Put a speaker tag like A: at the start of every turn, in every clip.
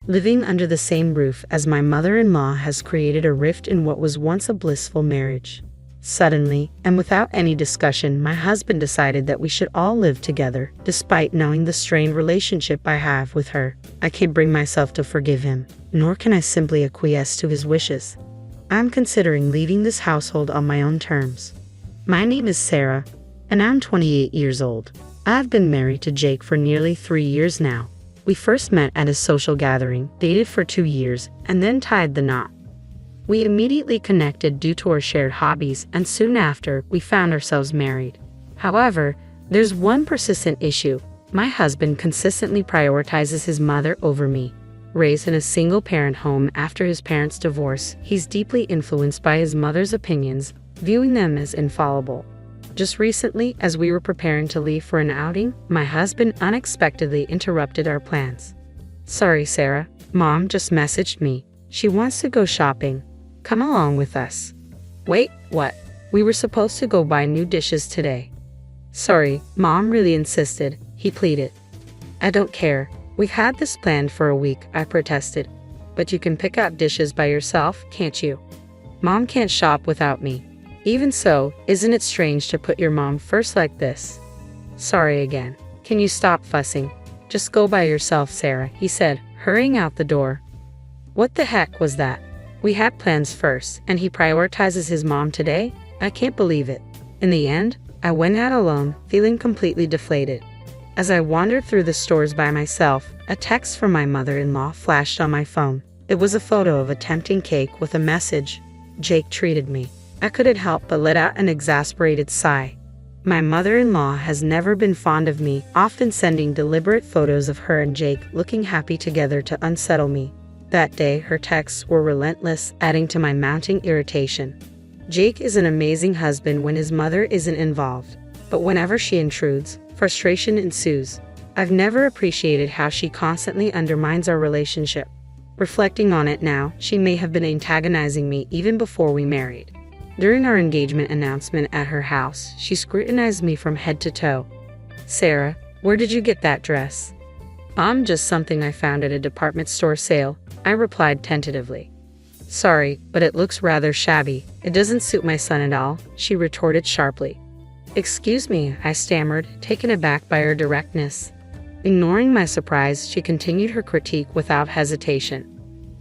A: Living under the same roof as my mother-in-law has created a rift in what was once a blissful marriage. Suddenly, and without any discussion, my husband decided that we should all live together, despite knowing the strained relationship I have with her. I can't bring myself to forgive him, nor can I simply acquiesce to his wishes. I'm considering leaving this household on my own terms. My name is Sarah, and I'm 28 years old. I've been married to Jake for nearly 3 years now. We first met at a social gathering, dated for 2 years, and then tied the knot. We immediately connected due to our shared hobbies, and soon after, we found ourselves married. However, there's one persistent issue. My husband consistently prioritizes his mother over me. Raised in a single-parent home after his parents' divorce, he's deeply influenced by his mother's opinions, viewing them as infallible. Just recently, as we were preparing to leave for an outing, my husband unexpectedly interrupted our plans. "Sorry, Sarah. Mom just messaged me. She wants to go shopping. Come along with us." "Wait, what? We were supposed to go buy new dishes today." "Sorry, Mom really insisted," he pleaded. "I don't care. We've had this planned for a week," I protested. "But you can pick out dishes by yourself, can't you? Mom can't shop without me." "Even so, isn't it strange to put your mom first like this?" "Sorry again. Can you stop fussing? Just go by yourself, Sarah," he said, hurrying out the door. What the heck was that? We had plans first, and he prioritizes his mom today? I can't believe it. In the end, I went out alone, feeling completely deflated. As I wandered through the stores by myself, a text from my mother-in-law flashed on my phone. It was a photo of a tempting cake with a message, "Jake treated me." I couldn't help but let out an exasperated sigh. My mother-in-law has never been fond of me, often sending deliberate photos of her and Jake looking happy together to unsettle me. That day, her texts were relentless, adding to my mounting irritation. Jake is an amazing husband when his mother isn't involved, but whenever she intrudes, frustration ensues. I've never appreciated how she constantly undermines our relationship. Reflecting on it now, she may have been antagonizing me even before we married. During our engagement announcement at her house, she scrutinized me from head to toe. "Sarah, where did you get that dress?" Just something I found at a department store sale," I replied tentatively. "Sorry, but it looks rather shabby. It doesn't suit my son at all," she retorted sharply. "Excuse me," I stammered, taken aback by her directness. Ignoring my surprise, she continued her critique without hesitation.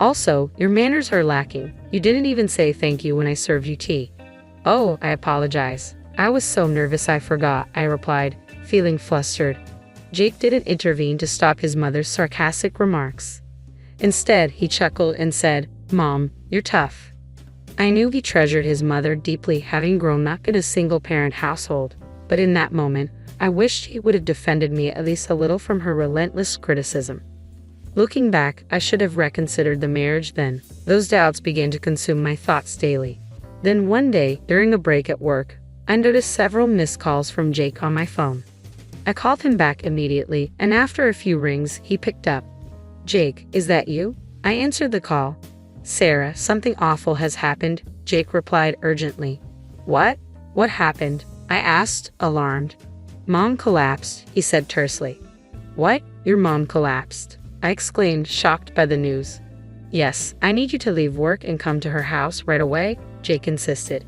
A: "Also, your manners are lacking. You didn't even say thank you when I served you tea." "Oh, I apologize. I was so nervous I forgot," I replied, feeling flustered. Jake didn't intervene to stop his mother's sarcastic remarks. Instead, he chuckled and said, "Mom, you're tough." I knew he treasured his mother deeply, having grown up in a single-parent household, but in that moment, I wished he would have defended me at least a little from her relentless criticism. Looking back, I should have reconsidered the marriage then. Those doubts began to consume my thoughts daily. Then one day, during a break at work, I noticed several missed calls from Jake on my phone. I called him back immediately, and after a few rings, he picked up. "Jake, is that you?" I answered the call. "Sarah, something awful has happened," Jake replied urgently. "What? What happened?" I asked, alarmed. "Mom collapsed," he said tersely. "What? Your mom collapsed?" I exclaimed, shocked by the news. "Yes, I need you to leave work and come to her house right away," Jake insisted.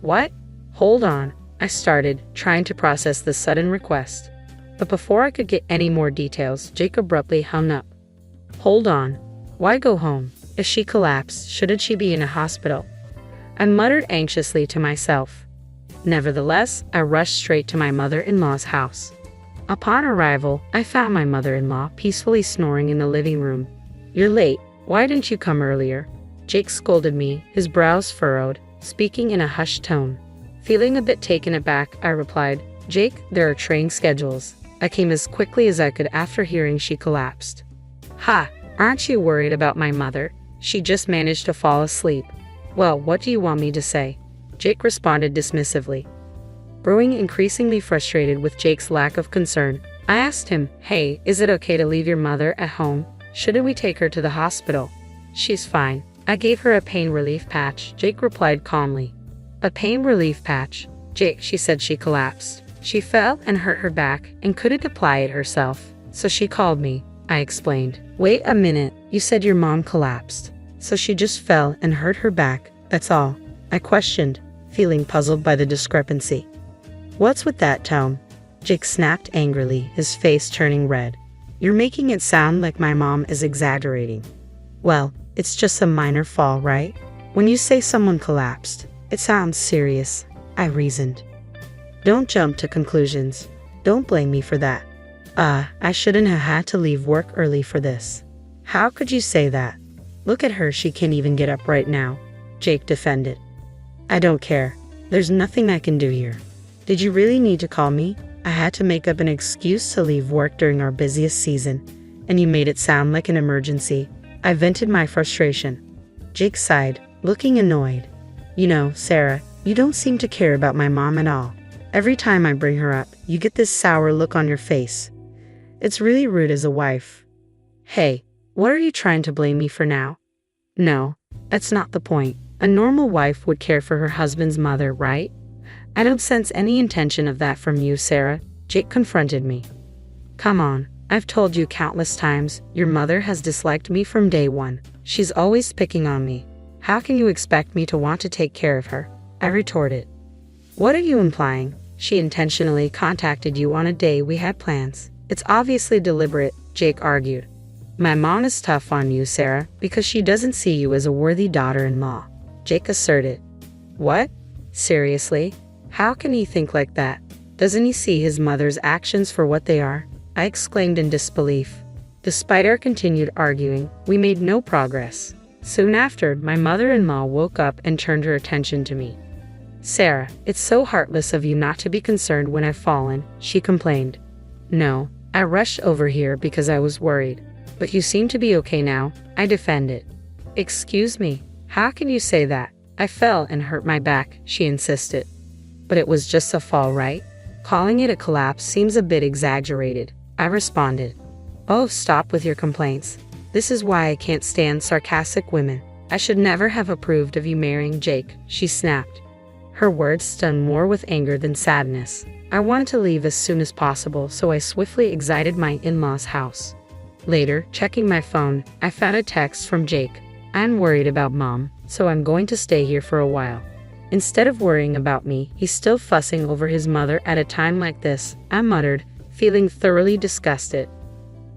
A: "What? Hold on," I started, trying to process the sudden request. But before I could get any more details, Jake abruptly hung up. "Hold on. Why go home? If she collapsed, shouldn't she be in a hospital?" I muttered anxiously to myself. Nevertheless, I rushed straight to my mother-in-law's house. Upon arrival, I found my mother-in-law peacefully snoring in the living room. "You're late. Why didn't you come earlier?" Jake scolded me, his brows furrowed, speaking in a hushed tone. Feeling a bit taken aback, I replied, "Jake, there are train schedules." I came as quickly as I could after hearing she collapsed. "Ha! Aren't you worried about my mother? She just managed to fall asleep." "Well, what do you want me to say?" Jake responded dismissively. Growing increasingly frustrated with Jake's lack of concern, I asked him, "Hey, is it okay to leave your mother at home? Shouldn't we take her to the hospital?" "She's fine. I gave her a pain relief patch," Jake replied calmly. "A pain relief patch?" "Jake, she said she collapsed. She fell and hurt her back and couldn't apply it herself, so she called me. I explained. Wait a minute, you said your mom collapsed. So she just fell and hurt her back, that's all. I questioned, feeling puzzled by the discrepancy. What's with that tone? Jake snapped angrily, his face turning red. You're making it sound like my mom is exaggerating. Well, it's just a minor fall, right? When you say someone collapsed, it sounds serious, I reasoned. Don't jump to conclusions. Don't blame me for that. I shouldn't have had to leave work early for this. How could you say that? Look at her, she can't even get up right now, Jake defended. I don't care. There's nothing I can do here. Did you really need to call me? I had to make up an excuse to leave work during our busiest season, and you made it sound like an emergency. I vented my frustration. Jake sighed, looking annoyed. You know, Sarah, you don't seem to care about my mom at all. Every time I bring her up, you get this sour look on your face. It's really rude as a wife. Hey, what are you trying to blame me for now? No, that's not the point. A normal wife would care for her husband's mother, right? I don't sense any intention of that from you, Sarah, Jake confronted me. Come on, I've told you countless times, your mother has disliked me from day one. She's always picking on me. How can you expect me to want to take care of her? I retorted. What are you implying? She intentionally contacted you on a day we had plans. It's obviously deliberate, Jake argued. My mom is tough on you, Sarah, because she doesn't see you as a worthy daughter-in-law, Jake asserted. What? Seriously? How can he think like that? Doesn't he see his mother's actions for what they are? I exclaimed in disbelief. Despite our continued arguing, we made no progress. Soon after, my mother-in-law woke up and turned her attention to me. Sarah, it's so heartless of you not to be concerned when I've fallen, she complained. No, I rushed over here because I was worried. But you seem to be okay now, I defended. Excuse me, how can you say that? I fell and hurt my back, she insisted. But it was just a fall, right? Calling it a collapse seems a bit exaggerated, I responded. Oh, stop with your complaints. This is why I can't stand sarcastic women. I should never have approved of you marrying Jake, she snapped. Her words stung more with anger than sadness. I wanted to leave as soon as possible, so I swiftly exited my in-laws' house. Later, checking my phone, I found a text from Jake. I'm worried about Mom, so I'm going to stay here for a while. Instead of worrying about me, he's still fussing over his mother at a time like this, I muttered, feeling thoroughly disgusted.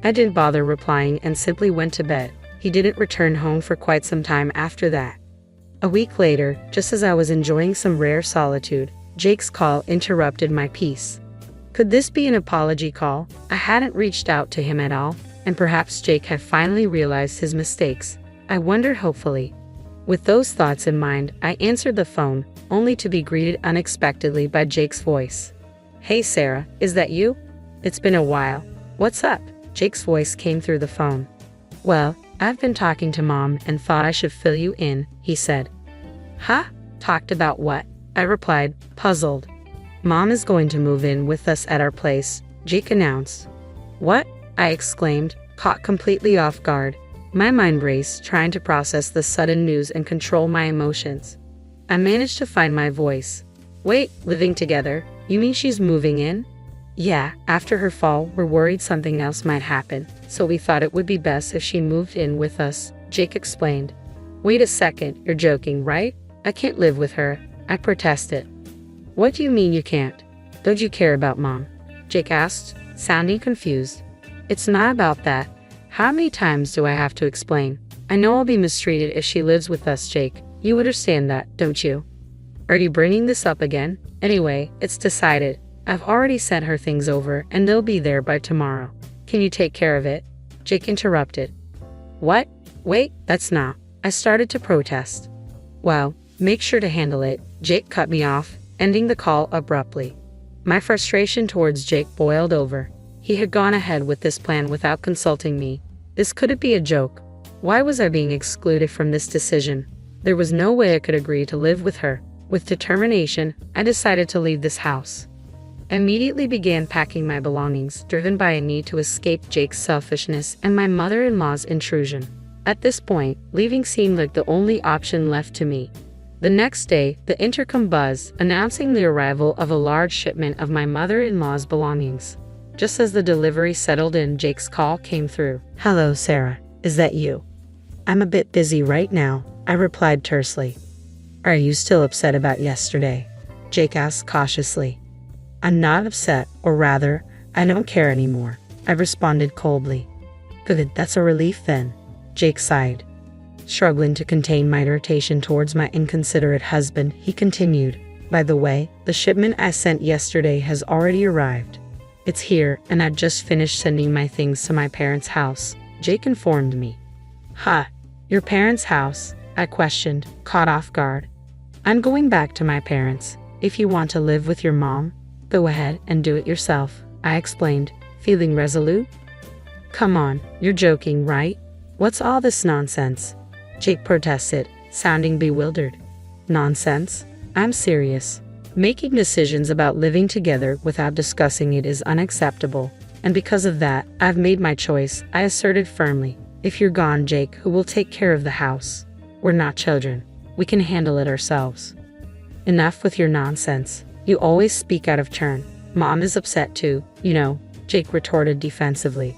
A: I didn't bother replying and simply went to bed. He didn't return home for quite some time after that. A week later, just as I was enjoying some rare solitude, Jake's call interrupted my peace. Could this be an apology call? I hadn't reached out to him at all, and perhaps Jake had finally realized his mistakes. I wondered hopefully. With those thoughts in mind, I answered the phone, only to be greeted unexpectedly by Jake's voice. Hey Sarah, is that you? It's been a while. What's up? Jake's voice came through the phone. Well, I've been talking to Mom and thought I should fill you in, he said. Huh? Talked about what? I replied, puzzled. Mom is going to move in with us at our place, Jake announced. What? I exclaimed, caught completely off guard. My mind raced, trying to process the sudden news and control my emotions. I managed to find my voice. Wait, living together? You mean she's moving in? Yeah, after her fall, we're worried something else might happen, so we thought it would be best if she moved in with us, Jake explained. Wait a second, you're joking, right? I can't live with her, I protested. What do you mean you can't? Don't you care about Mom? Jake asked, sounding confused. It's not about that. How many times do I have to explain? I know I'll be mistreated if she lives with us, Jake. You understand that, don't you? Are you bringing this up again? Anyway, it's decided. I've already sent her things over, and they'll be there by tomorrow. Can you take care of it? Jake interrupted. What? Wait, that's not. I started to protest. Well, make sure to handle it, Jake cut me off, ending the call abruptly. My frustration towards Jake boiled over. He had gone ahead with this plan without consulting me. This couldn't be a joke. Why was I being excluded from this decision? There was no way I could agree to live with her. With determination, I decided to leave this house. I immediately began packing my belongings, driven by a need to escape Jake's selfishness and my mother-in-law's intrusion. At this point, leaving seemed like the only option left to me. The next day, the intercom buzzed, announcing the arrival of a large shipment of my mother-in-law's belongings. Just as the delivery settled in, Jake's call came through. "Hello, Sarah. Is that you?" "I'm a bit busy right now," I replied tersely. "Are you still upset about yesterday?" Jake asked cautiously. "I'm not upset, or rather, I don't care anymore," I responded coldly. "Good, that's a relief then," Jake sighed. Struggling to contain my irritation towards my inconsiderate husband, he continued, "By the way, the shipment I sent yesterday has already arrived. It's here, and I've just finished sending my things to my parents' house," Jake informed me. "Ha, your parents' house?" I questioned, caught off guard. "I'm going back to my parents. If you want to live with your mom, go ahead and do it yourself," I explained, feeling resolute. "Come on, you're joking, right? What's all this nonsense?" Jake protested, sounding bewildered. "Nonsense? I'm serious. Making decisions about living together without discussing it is unacceptable, and because of that, I've made my choice," I asserted firmly. "If you're gone, Jake, who will take care of the house? We're not children. We can handle it ourselves." "Enough with your nonsense. You always speak out of turn. Mom is upset too, you know," Jake retorted defensively.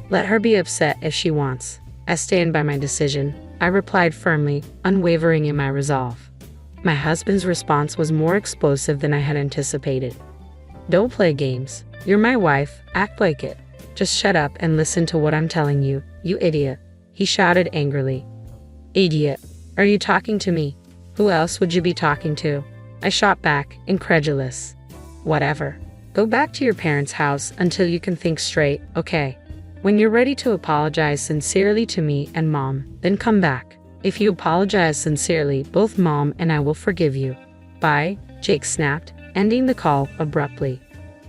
A: "Let her be upset if she wants. I stand by my decision," I replied firmly, unwavering in my resolve. My husband's response was more explosive than I had anticipated. "Don't play games. You're my wife. Act like it. Just shut up and listen to what I'm telling you, you idiot," he shouted angrily. "Idiot? Are you talking to me? Who else would you be talking to?" I shot back, incredulous. "Whatever. Go back to your parents' house until you can think straight, okay? When you're ready to apologize sincerely to me and Mom, then come back. If you apologize sincerely, both Mom and I will forgive you." "Bye," Jake snapped, ending the call abruptly.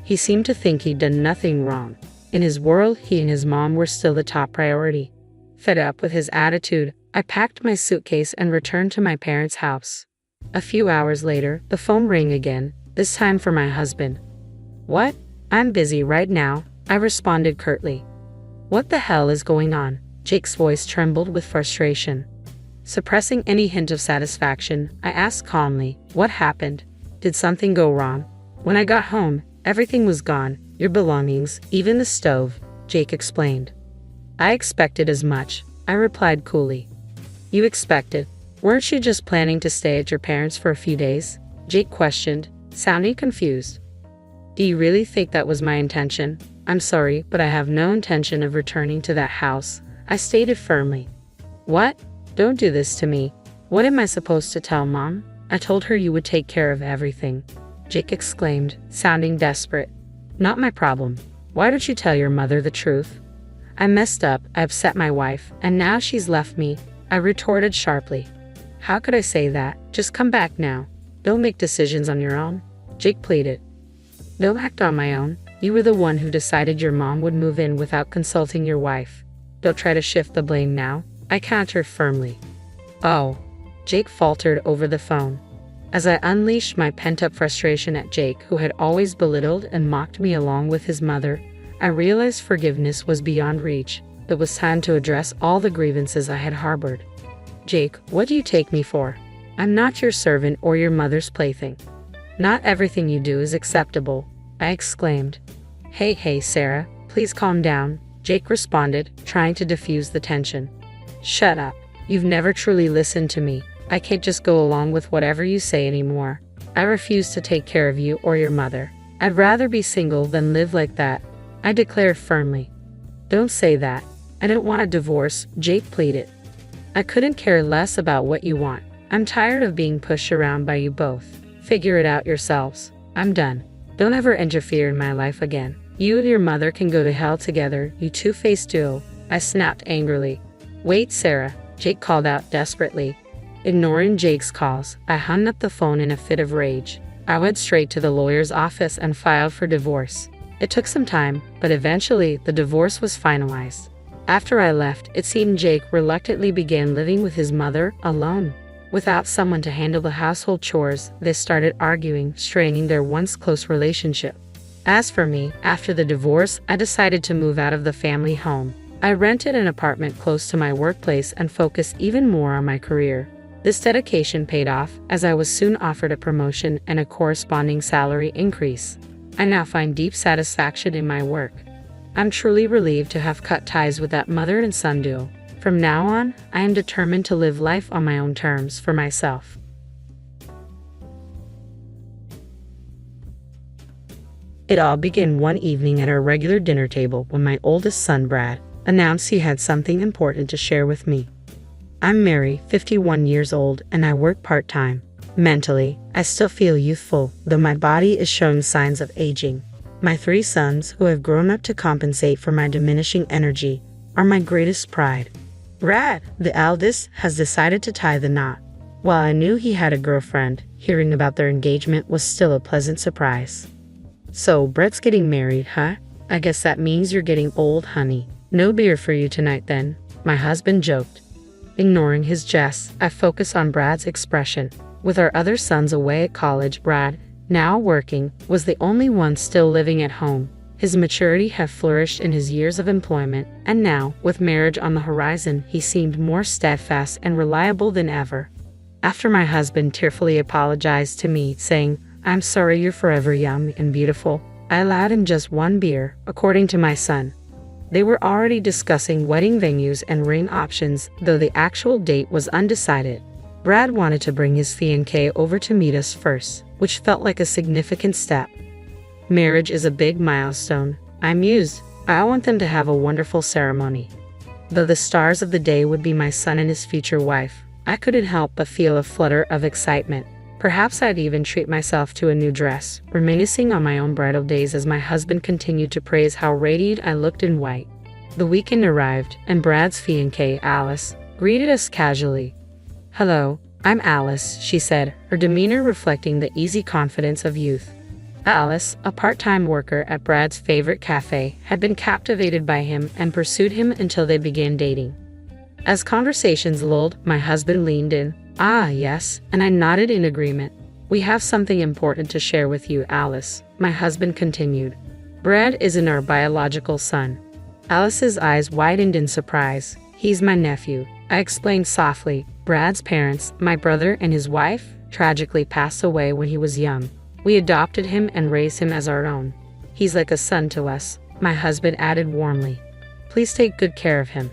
A: He seemed to think he'd done nothing wrong. In his world, he and his mom were still the top priority. Fed up with his attitude, I packed my suitcase and returned to my parents' house. A few hours later, the phone rang again, this time for my husband. "What? I'm busy right now," I responded curtly. "What the hell is going on?" Jake's voice trembled with frustration. Suppressing any hint of satisfaction, I asked calmly, "What happened? Did something go wrong?" "When I got home, everything was gone, your belongings, even the stove," Jake explained. "I expected as much," I replied coolly. "You expected? Weren't you just planning to stay at your parents' for a few days?" Jake questioned, sounding confused. "Do you really think that was my intention?" "I'm sorry, but I have no intention of returning to that house," I stated firmly. "What? Don't do this to me. What am I supposed to tell Mom? I told her you would take care of everything," Jake exclaimed, sounding desperate. "Not my problem. Why don't you tell your mother the truth?" "I messed up, I upset my wife, and now she's left me," I retorted sharply. "How could I say that? Just come back now. Don't make decisions on your own," Jake pleaded. "Don't act on my own. You were the one who decided your mom would move in without consulting your wife. Don't try to shift the blame now," I countered firmly. "Oh," Jake faltered over the phone. As I unleashed my pent-up frustration at Jake, who had always belittled and mocked me along with his mother, I realized forgiveness was beyond reach. It was time to address all the grievances I had harbored. "Jake, what do you take me for? I'm not your servant or your mother's plaything. Not everything you do is acceptable," I exclaimed. Hey, Sarah, please calm down," Jake responded, trying to diffuse the tension. "Shut up. You've never truly listened to me. I can't just go along with whatever you say anymore. I refuse to take care of you or your mother. I'd rather be single than live like that," I declared firmly. "Don't say that. I don't want a divorce," Jake pleaded. "I couldn't care less about what you want. I'm tired of being pushed around by you both. Figure it out yourselves. I'm done. Don't ever interfere in my life again. You and your mother can go to hell together, you two-faced duo," I snapped angrily. "Wait, Sarah," Jake called out desperately. Ignoring Jake's calls, I hung up the phone in a fit of rage. I went straight to the lawyer's office and filed for divorce. It took some time, but eventually the divorce was finalized. After I left, it seemed Jake reluctantly began living with his mother alone. Without someone to handle the household chores, they started arguing, straining their once close relationship. As for me, after the divorce, I decided to move out of the family home. I rented an apartment close to my workplace and focused even more on my career. This dedication paid off, as I was soon offered a promotion and a corresponding salary increase. I now find deep satisfaction in my work. I'm truly relieved to have cut ties with that mother and son duo. From now on, I am determined to live life on my own terms for myself. It all began one evening at our regular dinner table when my oldest son, Brad, announced he had something important to share with me. I'm Mary, 51 years old, and I work part-time. Mentally, I still feel youthful, though my body is showing signs of aging. My 3 sons, who have grown up to compensate for my diminishing energy, are my greatest pride. Brad, the eldest, has decided to tie the knot. While I knew he had a girlfriend, hearing about their engagement was still a pleasant surprise. So, Brett's getting married, huh? I guess that means you're getting old, honey. No beer for you tonight then, my husband joked. Ignoring his jests, I focus on Brad's expression. With our other sons away at college, Brad, now working, was the only one still living at home. His maturity had flourished in his years of employment, and now, with marriage on the horizon, he seemed more steadfast and reliable than ever. After my husband tearfully apologized to me, saying, "I'm sorry you're forever young and beautiful," I allowed him just 1 beer, according to my son. They were already discussing wedding venues and ring options, though the actual date was undecided. Brad wanted to bring his fiancée over to meet us first, which felt like a significant step. Marriage is a big milestone, I mused. I want them to have a wonderful ceremony. Though the stars of the day would be my son and his future wife, I couldn't help but feel a flutter of excitement. Perhaps I'd even treat myself to a new dress, reminiscing on my own bridal days as my husband continued to praise how radiant I looked in white. The weekend arrived, and Brad's fiancée, Alice, greeted us casually. "Hello, I'm Alice," she said, her demeanor reflecting the easy confidence of youth. Alice, a part-time worker at Brad's favorite cafe, had been captivated by him and pursued him until they began dating. As conversations lulled, my husband leaned in. "Ah, yes," and I nodded in agreement. "We have something important to share with you, Alice," my husband continued. "Brad isn't our biological son." Alice's eyes widened in surprise. "He's my nephew," I explained softly. "Brad's parents, my brother and his wife, tragically passed away when he was young. We adopted him and raised him as our own. He's like a son to us," my husband added warmly. "Please take good care of him."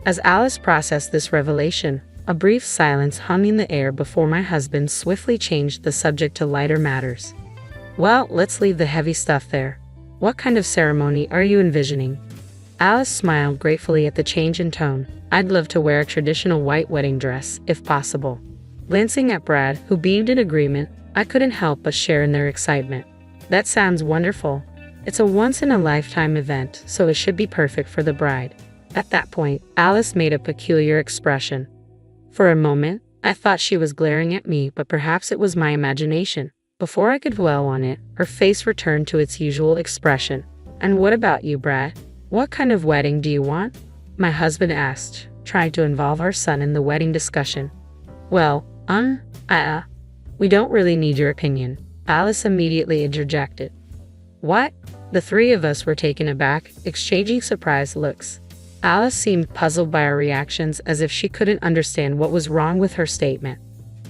A: As Alice processed this revelation, a brief silence hung in the air before my husband swiftly changed the subject to lighter matters. "Well, let's leave the heavy stuff there. What kind of ceremony are you envisioning?" Alice smiled gratefully at the change in tone. "I'd love to wear a traditional white wedding dress, if possible." Glancing at Brad, who beamed in agreement, I couldn't help but share in their excitement. "That sounds wonderful. It's a once-in-a-lifetime event, so it should be perfect for the bride." At that point, Alice made a peculiar expression. For a moment, I thought she was glaring at me, but perhaps it was my imagination. Before I could dwell on it, her face returned to its usual expression. "And what about you, Brad? What kind of wedding do you want?" my husband asked, trying to involve our son in the wedding discussion. "Well, we don't really need your opinion," Alice immediately interjected. "What?" The 3 of us were taken aback, exchanging surprised looks. Alice seemed puzzled by our reactions, as if she couldn't understand what was wrong with her statement.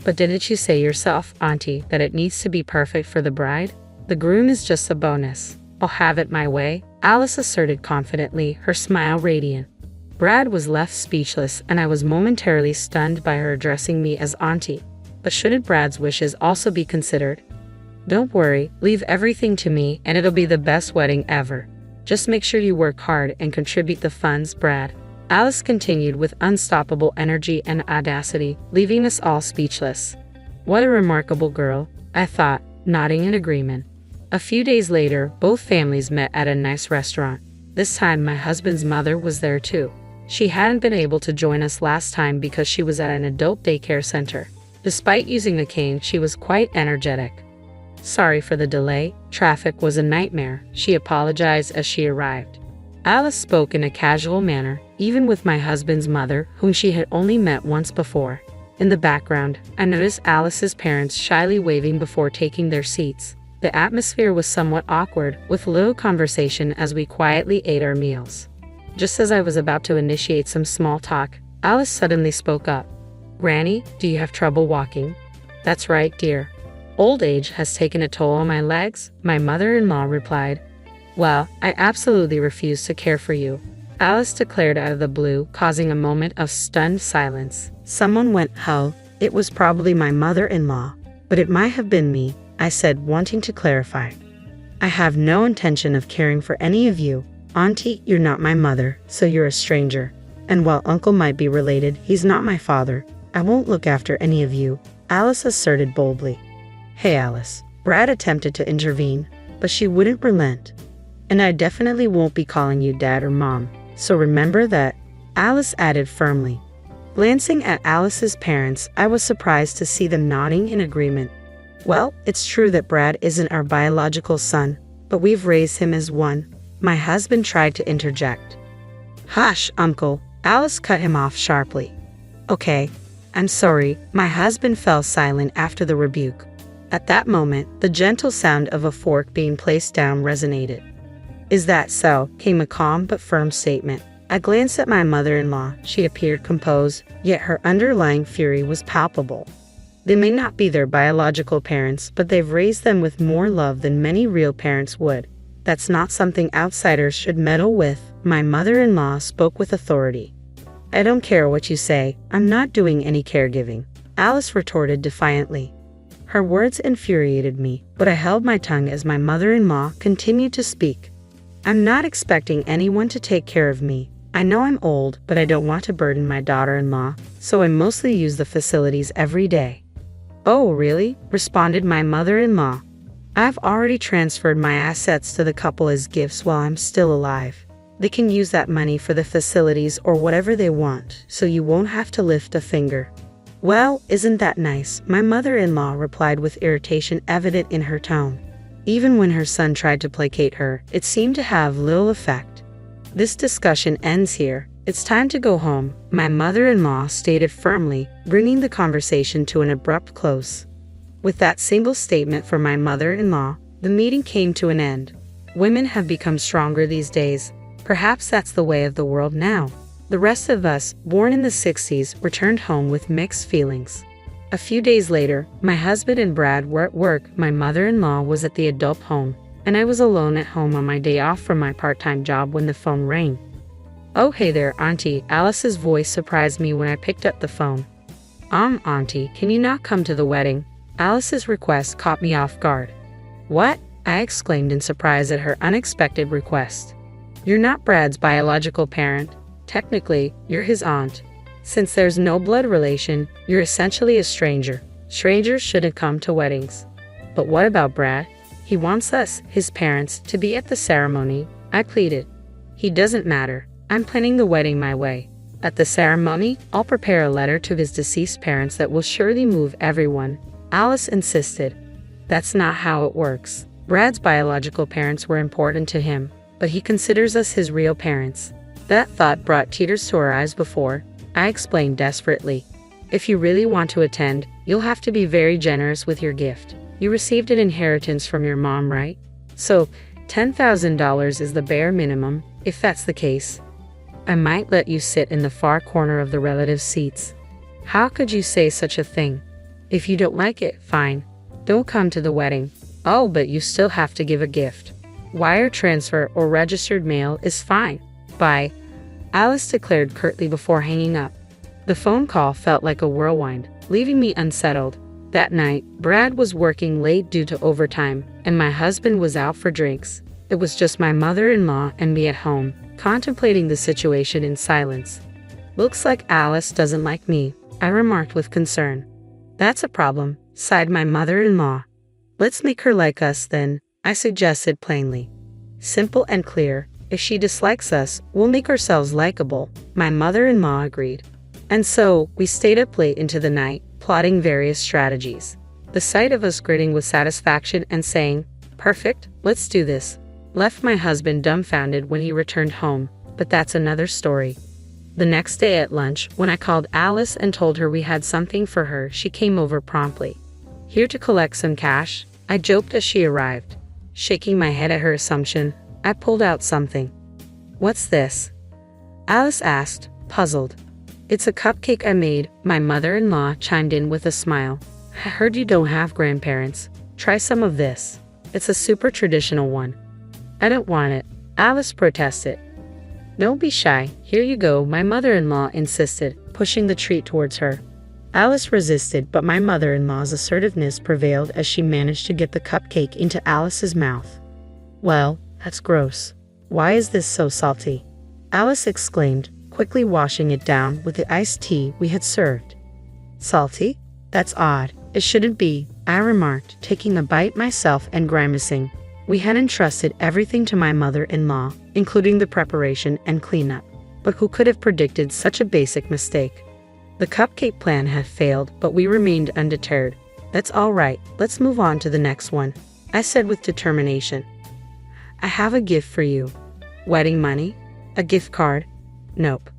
A: "But didn't you say yourself, Auntie, that it needs to be perfect for the bride? The groom is just a bonus." "I'll have it my way," Alice asserted confidently, her smile radiant. Brad was left speechless, and I was momentarily stunned by her addressing me as Auntie. But shouldn't Brad's wishes also be considered? "Don't worry, leave everything to me, and it'll be the best wedding ever. Just make sure you work hard and contribute the funds, Brad." Alice continued with unstoppable energy and audacity, leaving us all speechless. What a remarkable girl, I thought, nodding in agreement. A few days later, both families met at a nice restaurant. This time my husband's mother was there too. She hadn't been able to join us last time because she was at an adult daycare center. Despite using a cane, she was quite energetic. "Sorry for the delay. Traffic was a nightmare," she apologized as she arrived. Alice spoke in a casual manner, even with my husband's mother, whom she had only met once before. In the background, I noticed Alice's parents shyly waving before taking their seats. The atmosphere was somewhat awkward, with little conversation as we quietly ate our meals. Just as I was about to initiate some small talk, Alice suddenly spoke up. "Granny, do you have trouble walking?" "That's right, dear. Old age has taken a toll on my legs, my mother-in-law replied. Well, I absolutely refuse to care for you, Alice declared out of the blue, causing a moment of stunned silence. Someone went, "Hell, it was probably my mother-in-law, but it might have been me," I said, wanting to clarify. "I have no intention of caring for any of you. Auntie, you're not my mother, so you're a stranger. And while Uncle might be related, he's not my father. I won't look after any of you," Alice asserted boldly. "Hey, Alice," Brad attempted to intervene, but she wouldn't relent. "And I definitely won't be calling you Dad or Mom, so remember that," Alice added firmly. Glancing at Alice's parents, I was surprised to see them nodding in agreement. "Well, it's true that Brad isn't our biological son, but we've raised him as one," my husband tried to interject. "Hush, Uncle," Alice cut him off sharply. "Okay, I'm sorry," my husband fell silent after the rebuke. At that moment, the gentle sound of a fork being placed down resonated. "Is that so?" came a calm but firm statement. I glanced at my mother-in-law. She appeared composed, yet her underlying fury was palpable. They may not be their biological parents, but they've raised them with more love than many real parents would. That's not something outsiders should meddle with, my mother-in-law spoke with authority. "I don't care what you say, I'm not doing any caregiving," Alice retorted defiantly. Her words infuriated me, but I held my tongue as my mother-in-law continued to speak. "I'm not expecting anyone to take care of me. I know I'm old, but I don't want to burden my daughter-in-law, so I mostly use the facilities every day." "Oh, really?" responded my mother-in-law. "I've already transferred my assets to the couple as gifts while I'm still alive. They can use that money for the facilities or whatever they want, so you won't have to lift a finger." "Well, isn't that nice?" my mother-in-law replied with irritation evident in her tone. Even when her son tried to placate her, it seemed to have little effect. "This discussion ends here. It's time to go home," my mother-in-law stated firmly, bringing the conversation to an abrupt close. With that single statement from my mother-in-law, the meeting came to an end. Women have become stronger these days. Perhaps that's the way of the world now. The rest of us, born in the 60s, returned home with mixed feelings. A few days later, my husband and Brad were at work, my mother-in-law was at the adult home, and I was alone at home on my day off from my part-time job when the phone rang. "Oh, hey there, Auntie," Alice's voice surprised me when I picked up the phone. Auntie, can you not come to the wedding?" Alice's request caught me off guard. "What?" I exclaimed in surprise at her unexpected request. "You're not Brad's biological parent. Technically, you're his aunt. Since there's no blood relation, you're essentially a stranger. Strangers shouldn't come to weddings." "But what about Brad? He wants us, his parents, to be at the ceremony," I pleaded. "He doesn't matter. I'm planning the wedding my way. At the ceremony, I'll prepare a letter to his deceased parents that will surely move everyone," Alice insisted. "That's not how it works. Brad's biological parents were important to him, but he considers us his real parents." That thought brought tears to her eyes before, I explained desperately. "If you really want to attend, you'll have to be very generous with your gift. You received an inheritance from your mom, right? So, $10,000 is the bare minimum, if that's the case. I might let you sit in the far corner of the relative seats." "How could you say such a thing? If you don't like it, fine. Don't come to the wedding." "Oh, but you still have to give a gift. Wire transfer or registered mail is fine. Bye," Alice declared curtly before hanging up. The phone call felt like a whirlwind, leaving me unsettled. That night, Brad was working late due to overtime, and my husband was out for drinks. It was just my mother-in-law and me at home, contemplating the situation in silence. "Looks like Alice doesn't like me," I remarked with concern. "That's a problem," sighed my mother-in-law. "Let's make her like us then," I suggested plainly. "Simple and clear. If she dislikes us, we'll make ourselves likable," my mother-in-law agreed. And so, we stayed up late into the night, plotting various strategies. The sight of us grinning with satisfaction and saying, "Perfect, let's do this," left my husband dumbfounded when he returned home, but that's another story. The next day at lunch, when I called Alice and told her we had something for her, she came over promptly. "Here to collect some cash," I joked as she arrived. Shaking my head at her assumption, I pulled out something. "What's this?" Alice asked, puzzled. "It's a cupcake I made," my mother-in-law chimed in with a smile. I heard you don't have grandparents. Try some of this. It's a super traditional one. I don't want it, Alice protested. Don't be shy. Here you go, my mother-in-law insisted, pushing the treat towards her. Alice resisted, but my mother-in-law's assertiveness prevailed as she managed to get the cupcake into Alice's mouth. Well, that's gross. Why is this so salty? Alice exclaimed, quickly washing it down with the iced tea we had served. Salty? That's odd. It shouldn't be, I remarked, taking a bite myself and grimacing. We had entrusted everything to my mother-in-law, including the preparation and cleanup. But who could have predicted such a basic mistake? The cupcake plan had failed, but we remained undeterred. That's all right, let's move on to the next one, I said with determination. I have a gift for you. Wedding money? A gift card? Nope.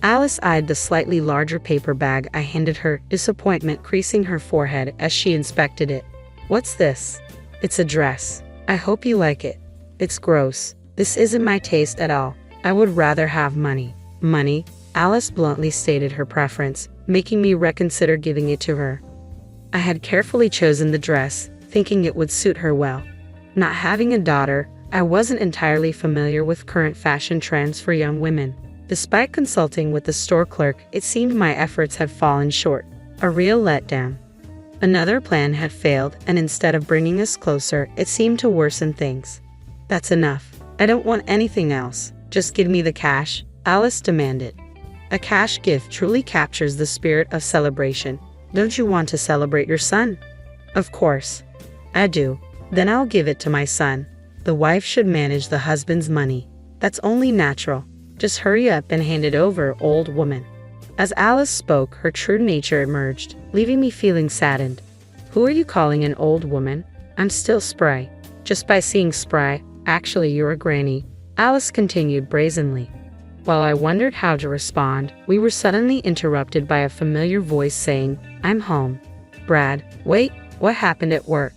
A: Alice eyed the slightly larger paper bag I handed her, disappointment creasing her forehead as she inspected it. What's this? It's a dress. I hope you like it. It's gross. This isn't my taste at all. I would rather have money. Money? Alice bluntly stated her preference, making me reconsider giving it to her. I had carefully chosen the dress, thinking it would suit her well. Not having a daughter, I wasn't entirely familiar with current fashion trends for young women. Despite consulting with the store clerk, it seemed my efforts had fallen short. A real letdown. Another plan had failed, and instead of bringing us closer, it seemed to worsen things. That's enough. I don't want anything else. Just give me the cash, Alice demanded. A cash gift truly captures the spirit of celebration. Don't you want to celebrate your son? Of course. I do. Then I'll give it to my son. The wife should manage the husband's money. That's only natural. Just hurry up and hand it over, old woman. As Alice spoke, her true nature emerged, leaving me feeling saddened. Who are you calling an old woman? I'm still spry. Just by seeing spry, actually you're a granny, Alice continued brazenly. While I wondered how to respond, we were suddenly interrupted by a familiar voice saying, I'm home. Brad, wait, what happened at work?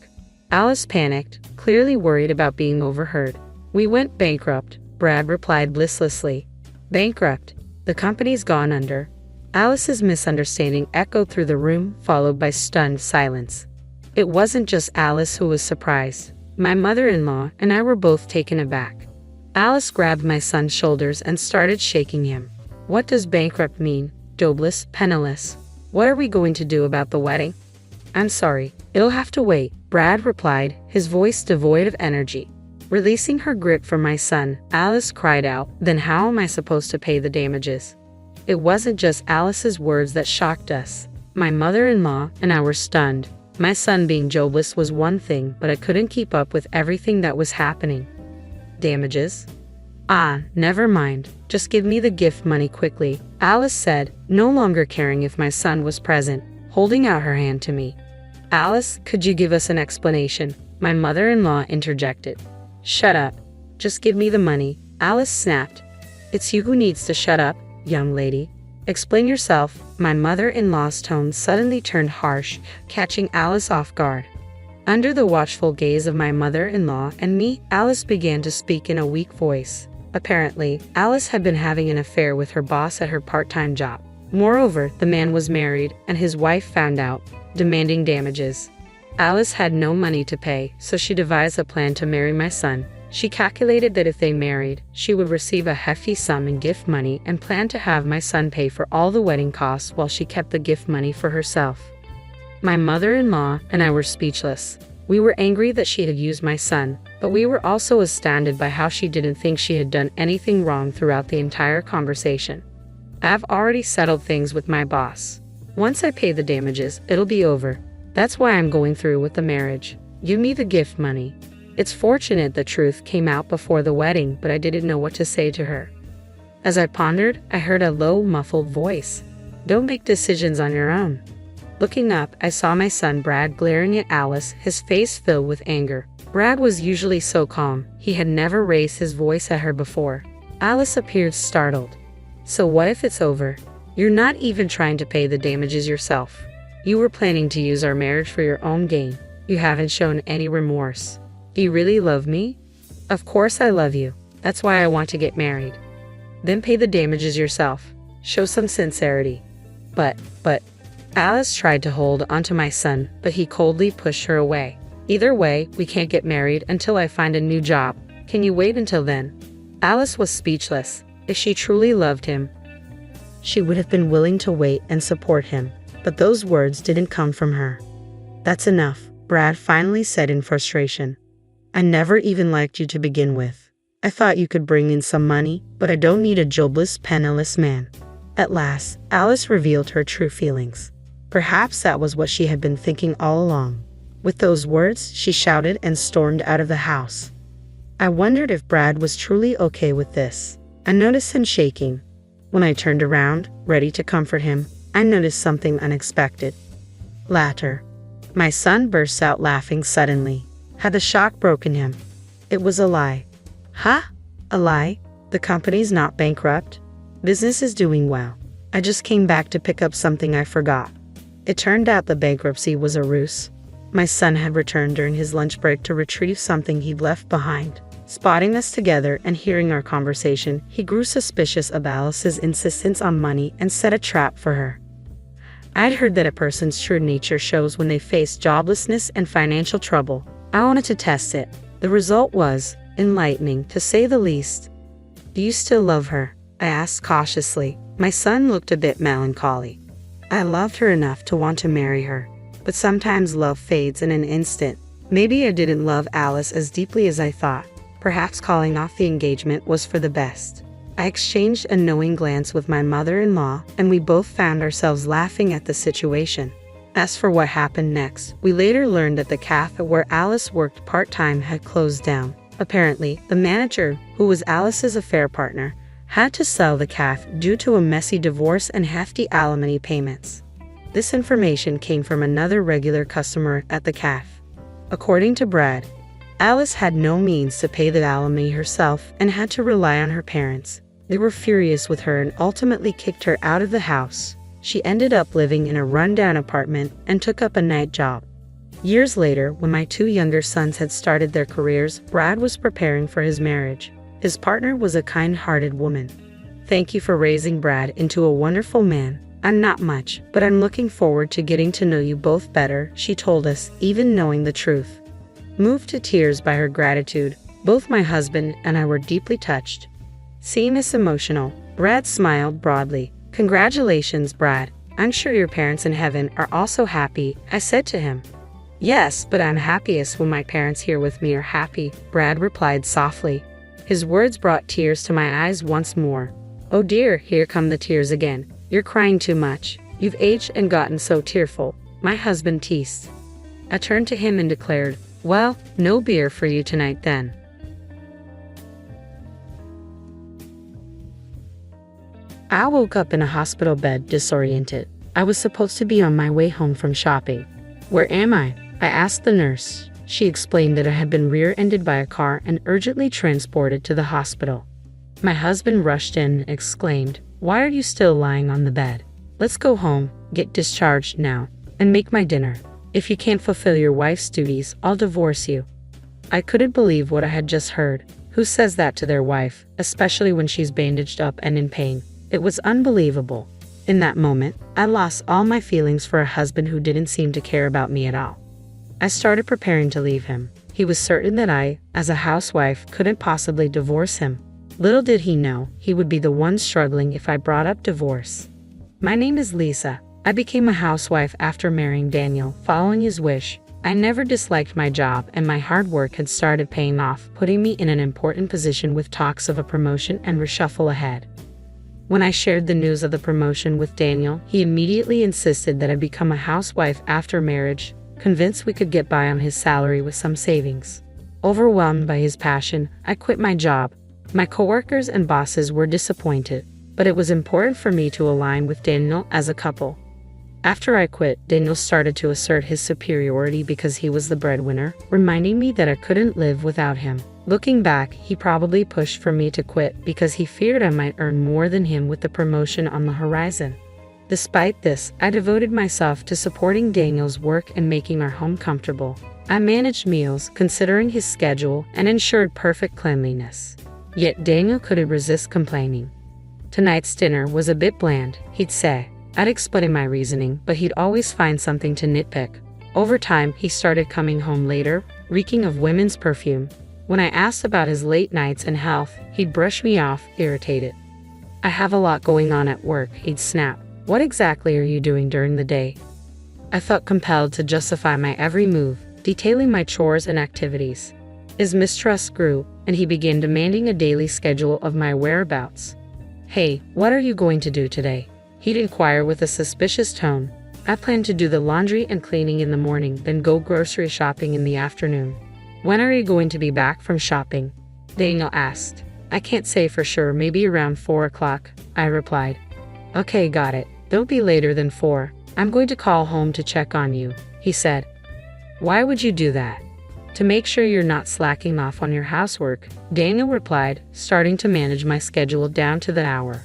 A: Alice panicked, clearly worried about being overheard. We went bankrupt, Brad replied listlessly. Bankrupt? The company's gone under. Alice's misunderstanding echoed through the room, followed by stunned silence. It wasn't just Alice who was surprised. My mother-in-law and I were both taken aback. Alice grabbed my son's shoulders and started shaking him. What does bankrupt mean? Jobless, penniless. What are we going to do about the wedding? I'm sorry, it'll have to wait, Brad replied, his voice devoid of energy. Releasing her grip from my son, Alice cried out, then how am I supposed to pay the damages? It wasn't just Alice's words that shocked us. My mother-in-law and I were stunned. My son being jobless was one thing, but I couldn't keep up with everything that was happening. Damages? Ah, never mind. Just give me the gift money quickly, Alice said, no longer caring if my son was present, holding out her hand to me. Alice, could you give us an explanation? My mother-in-law interjected. Shut up. Just give me the money, Alice snapped. It's you who needs to shut up, young lady. Explain yourself. My mother-in-law's tone suddenly turned harsh, catching Alice off guard. Under the watchful gaze of my mother-in-law and me, Alice began to speak in a weak voice. Apparently, Alice had been having an affair with her boss at her part-time job. Moreover, the man was married, and his wife found out, demanding damages. Alice had no money to pay, so she devised a plan to marry my son. She calculated that if they married, she would receive a hefty sum in gift money and planned to have my son pay for all the wedding costs while she kept the gift money for herself. My mother-in-law and I were speechless. We were angry that she had used my son, but we were also astounded by how she didn't think she had done anything wrong throughout the entire conversation. I've already settled things with my boss. Once I pay the damages, it'll be over. That's why I'm going through with the marriage. Give me the gift money. It's fortunate the truth came out before the wedding, but I didn't know what to say to her. As I pondered, I heard a low, muffled voice. Don't make decisions on your own. Looking up, I saw my son Brad glaring at Alice, his face filled with anger. Brad was usually so calm. He had never raised his voice at her before. Alice appeared startled. So what if it's over? You're not even trying to pay the damages yourself. You were planning to use our marriage for your own gain. You haven't shown any remorse. Do you really love me? Of course I love you. That's why I want to get married. Then pay the damages yourself. Show some sincerity. But, Alice tried to hold onto my son, but he coldly pushed her away. Either way, we can't get married until I find a new job. Can you wait until then? Alice was speechless. If she truly loved him, she would have been willing to wait and support him. But those words didn't come from her. That's enough, Brad finally said in frustration. I never even liked you to begin with. I thought you could bring in some money, but I don't need a jobless, penniless man. At last, Alice revealed her true feelings. Perhaps that was what she had been thinking all along. With those words, she shouted and stormed out of the house. I wondered if Brad was truly okay with this. I noticed him shaking. When I turned around, ready to comfort him, I noticed something unexpected. Laughter. My son burst out laughing suddenly. Had the shock broken him? It was a lie. Huh? A lie? The company's not bankrupt. Business is doing well. I just came back to pick up something I forgot. It turned out the bankruptcy was a ruse. My son had returned during his lunch break to retrieve something he'd left behind. Spotting us together and hearing our conversation, he grew suspicious of Alice's insistence on money and set a trap for her. I'd heard that a person's true nature shows when they face joblessness and financial trouble. I wanted to test it. The result was enlightening, to say the least. Do you still love her? I asked cautiously. My son looked a bit melancholy. I loved her enough to want to marry her, but sometimes love fades in an instant. Maybe I didn't love Alice as deeply as I thought. Perhaps calling off the engagement was for the best. I exchanged a knowing glance with my mother-in-law, and we both found ourselves laughing at the situation. As for what happened next, we later learned that the cafe where Alice worked part-time had closed down. Apparently, the manager, who was Alice's affair partner, had to sell the cafe due to a messy divorce and hefty alimony payments. This information came from another regular customer at the cafe. According to Brad, Alice had no means to pay the alimony herself and had to rely on her parents. They were furious with her and ultimately kicked her out of the house. She ended up living in a rundown apartment and took up a night job. Years later, when my two younger sons had started their careers, Brad was preparing for his marriage. His partner was a kind-hearted woman. Thank you for raising Brad into a wonderful man. I'm not much, but I'm looking forward to getting to know you both better, she told us, even knowing the truth. Moved to tears by her gratitude, both my husband and I were deeply touched. Seeing us emotional, Brad smiled broadly. Congratulations, Brad. I'm sure your parents in heaven are also happy, I said to him. Yes, but I'm happiest when my parents here with me are happy, Brad replied softly. His words brought tears to my eyes once more. Oh dear, here come the tears again. You're crying too much. You've aged and gotten so tearful, my husband teased. I turned to him and declared, well, no beer for you tonight then. I woke up in a hospital bed, disoriented. I was supposed to be on my way home from shopping. Where am I? I asked the nurse. She explained that I had been rear-ended by a car and urgently transported to the hospital. My husband rushed in and exclaimed, why are you still lying on the bed? Let's go home, get discharged now, and make my dinner. If you can't fulfill your wife's duties, I'll divorce you. I couldn't believe what I had just heard. Who says that to their wife, especially when she's bandaged up and in pain? It was unbelievable. In that moment, I lost all my feelings for a husband who didn't seem to care about me at all. I started preparing to leave him. He was certain that I, as a housewife, couldn't possibly divorce him. Little did he know, he would be the one struggling if I brought up divorce. My name is Lisa. I became a housewife after marrying Daniel, following his wish. I never disliked my job, and my hard work had started paying off, putting me in an important position with talks of a promotion and reshuffle ahead. When I shared the news of the promotion with Daniel, he immediately insisted that I become a housewife after marriage, convinced we could get by on his salary with some savings. Overwhelmed by his passion, I quit my job. My coworkers and bosses were disappointed, but it was important for me to align with Daniel as a couple. After I quit, Daniel started to assert his superiority because he was the breadwinner, reminding me that I couldn't live without him. Looking back, he probably pushed for me to quit because he feared I might earn more than him with the promotion on the horizon. Despite this, I devoted myself to supporting Daniel's work and making our home comfortable. I managed meals, considering his schedule, and ensured perfect cleanliness. Yet Daniel couldn't resist complaining. Tonight's dinner was a bit bland, he'd say. I'd explain my reasoning, but he'd always find something to nitpick. Over time, he started coming home later, reeking of women's perfume. When I asked about his late nights and health, he'd brush me off, irritated. I have a lot going on at work, he'd snap. What exactly are you doing during the day? I felt compelled to justify my every move, detailing my chores and activities. His mistrust grew, and he began demanding a daily schedule of my whereabouts. Hey, what are you going to do today? He'd inquire with a suspicious tone. I plan to do the laundry and cleaning in the morning, then go grocery shopping in the afternoon. When are you going to be back from shopping? Daniel asked. I can't say for sure, maybe around 4 o'clock, I replied. Okay, got it. Don't be later than 4. I'm going to call home to check on you, he said. Why would you do that? To make sure you're not slacking off on your housework, Daniel replied, starting to manage my schedule down to the hour.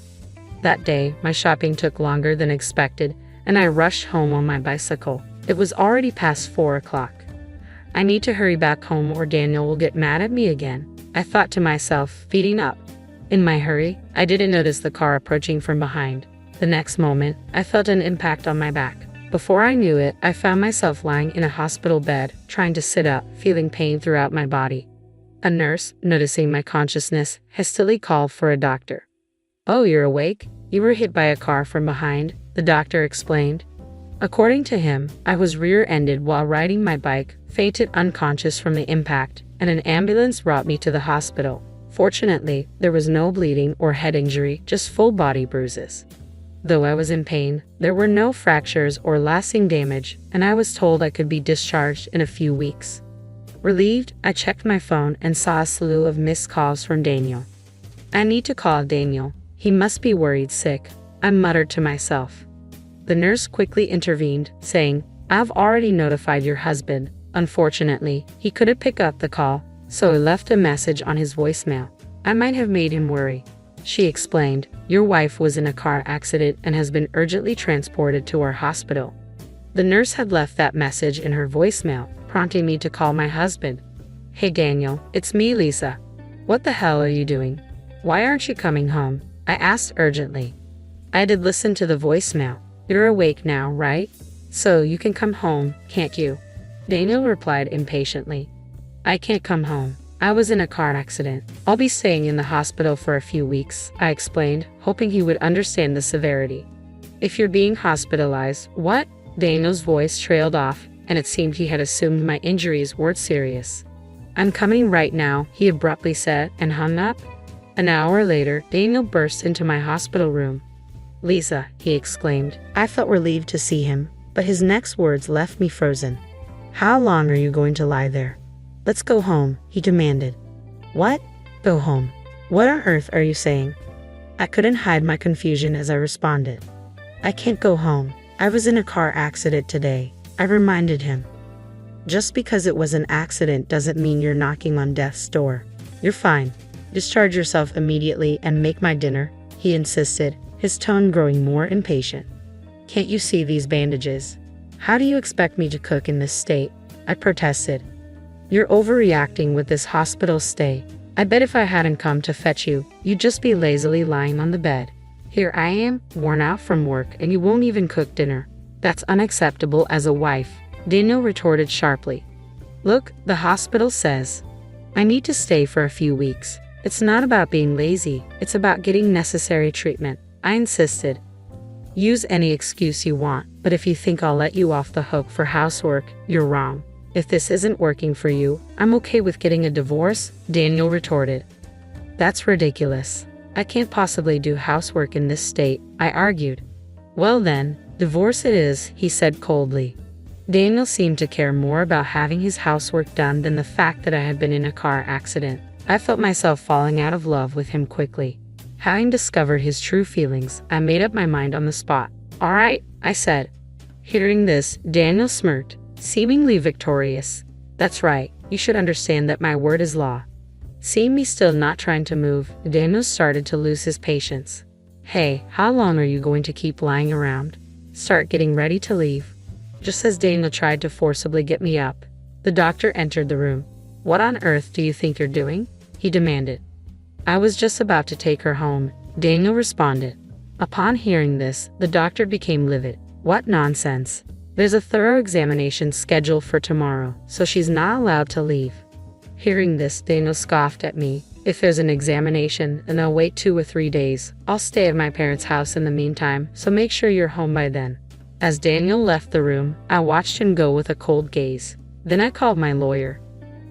A: That day, my shopping took longer than expected, and I rushed home on my bicycle. It was already past 4 o'clock. I need to hurry back home or Daniel will get mad at me again, I thought to myself, feeding up. In my hurry, I didn't notice the car approaching from behind. The next moment, I felt an impact on my back. Before I knew it, I found myself lying in a hospital bed, trying to sit up, feeling pain throughout my body. A nurse, noticing my consciousness, hastily called for a doctor. Oh, you're awake? You were hit by a car from behind, the doctor explained. According to him, I was rear-ended while riding my bike, fainted unconscious from the impact, and an ambulance brought me to the hospital. Fortunately, there was no bleeding or head injury, just full body bruises. Though I was in pain, there were no fractures or lasting damage, and I was told I could be discharged in a few weeks. Relieved, I checked my phone and saw a slew of missed calls from Daniel. I need to call Daniel. He must be worried sick, I muttered to myself. The nurse quickly intervened, saying, I've already notified your husband. Unfortunately, he couldn't pick up the call, so I left a message on his voicemail. I might have made him worry. She explained, your wife was in a car accident and has been urgently transported to our hospital. The nurse had left that message in her voicemail, prompting me to call my husband. Hey Daniel, it's me, Lisa. What the hell are you doing? Why aren't you coming home? I asked urgently. I did listen to the voicemail. You're awake now, right? So you can come home, can't you? Daniel replied impatiently. I can't come home. I was in a car accident. I'll be staying in the hospital for a few weeks, I explained, hoping he would understand the severity. If you're being hospitalized, what? Daniel's voice trailed off, and it seemed he had assumed my injuries weren't serious. I'm coming right now, he abruptly said, and hung up. An hour later, Daniel burst into my hospital room. Lisa, he exclaimed. I felt relieved to see him, but his next words left me frozen. How long are you going to lie there? Let's go home, he demanded. What? Go home? What on earth are you saying? I couldn't hide my confusion as I responded. I can't go home. I was in a car accident today, I reminded him. Just because it was an accident doesn't mean you're knocking on death's door. You're fine. Discharge yourself immediately and make my dinner, he insisted, his tone growing more impatient. Can't you see these bandages? How do you expect me to cook in this state? I protested. You're overreacting with this hospital stay. I bet if I hadn't come to fetch you, you'd just be lazily lying on the bed. Here I am, worn out from work, and you won't even cook dinner. That's unacceptable as a wife, Daniel retorted sharply. Look, the hospital says I need to stay for a few weeks. It's not about being lazy, it's about getting necessary treatment, I insisted. Use any excuse you want, but if you think I'll let you off the hook for housework, you're wrong. If this isn't working for you, I'm okay with getting a divorce, Daniel retorted. That's ridiculous. I can't possibly do housework in this state, I argued. Well then, divorce it is, he said coldly. Daniel seemed to care more about having his housework done than the fact that I had been in a car accident. I felt myself falling out of love with him quickly. Having discovered his true feelings, I made up my mind on the spot. All right, I said. Hearing this, Daniel smirked, seemingly victorious. That's right, you should understand that my word is law. Seeing me still not trying to move, Daniel started to lose his patience. Hey, how long are you going to keep lying around? Start getting ready to leave. Just as Daniel tried to forcibly get me up, the doctor entered the room. What on earth do you think you're doing? He demanded. I was just about to take her home, Daniel responded. Upon hearing this, the doctor became livid. What nonsense. There's a thorough examination scheduled for tomorrow, so she's not allowed to leave. Hearing this, Daniel scoffed at me. If there's an examination and I'll wait 2 or 3 days, I'll stay at my parents' house in the meantime, so make sure you're home by then. As Daniel left the room, I watched him go with a cold gaze. Then I called my lawyer.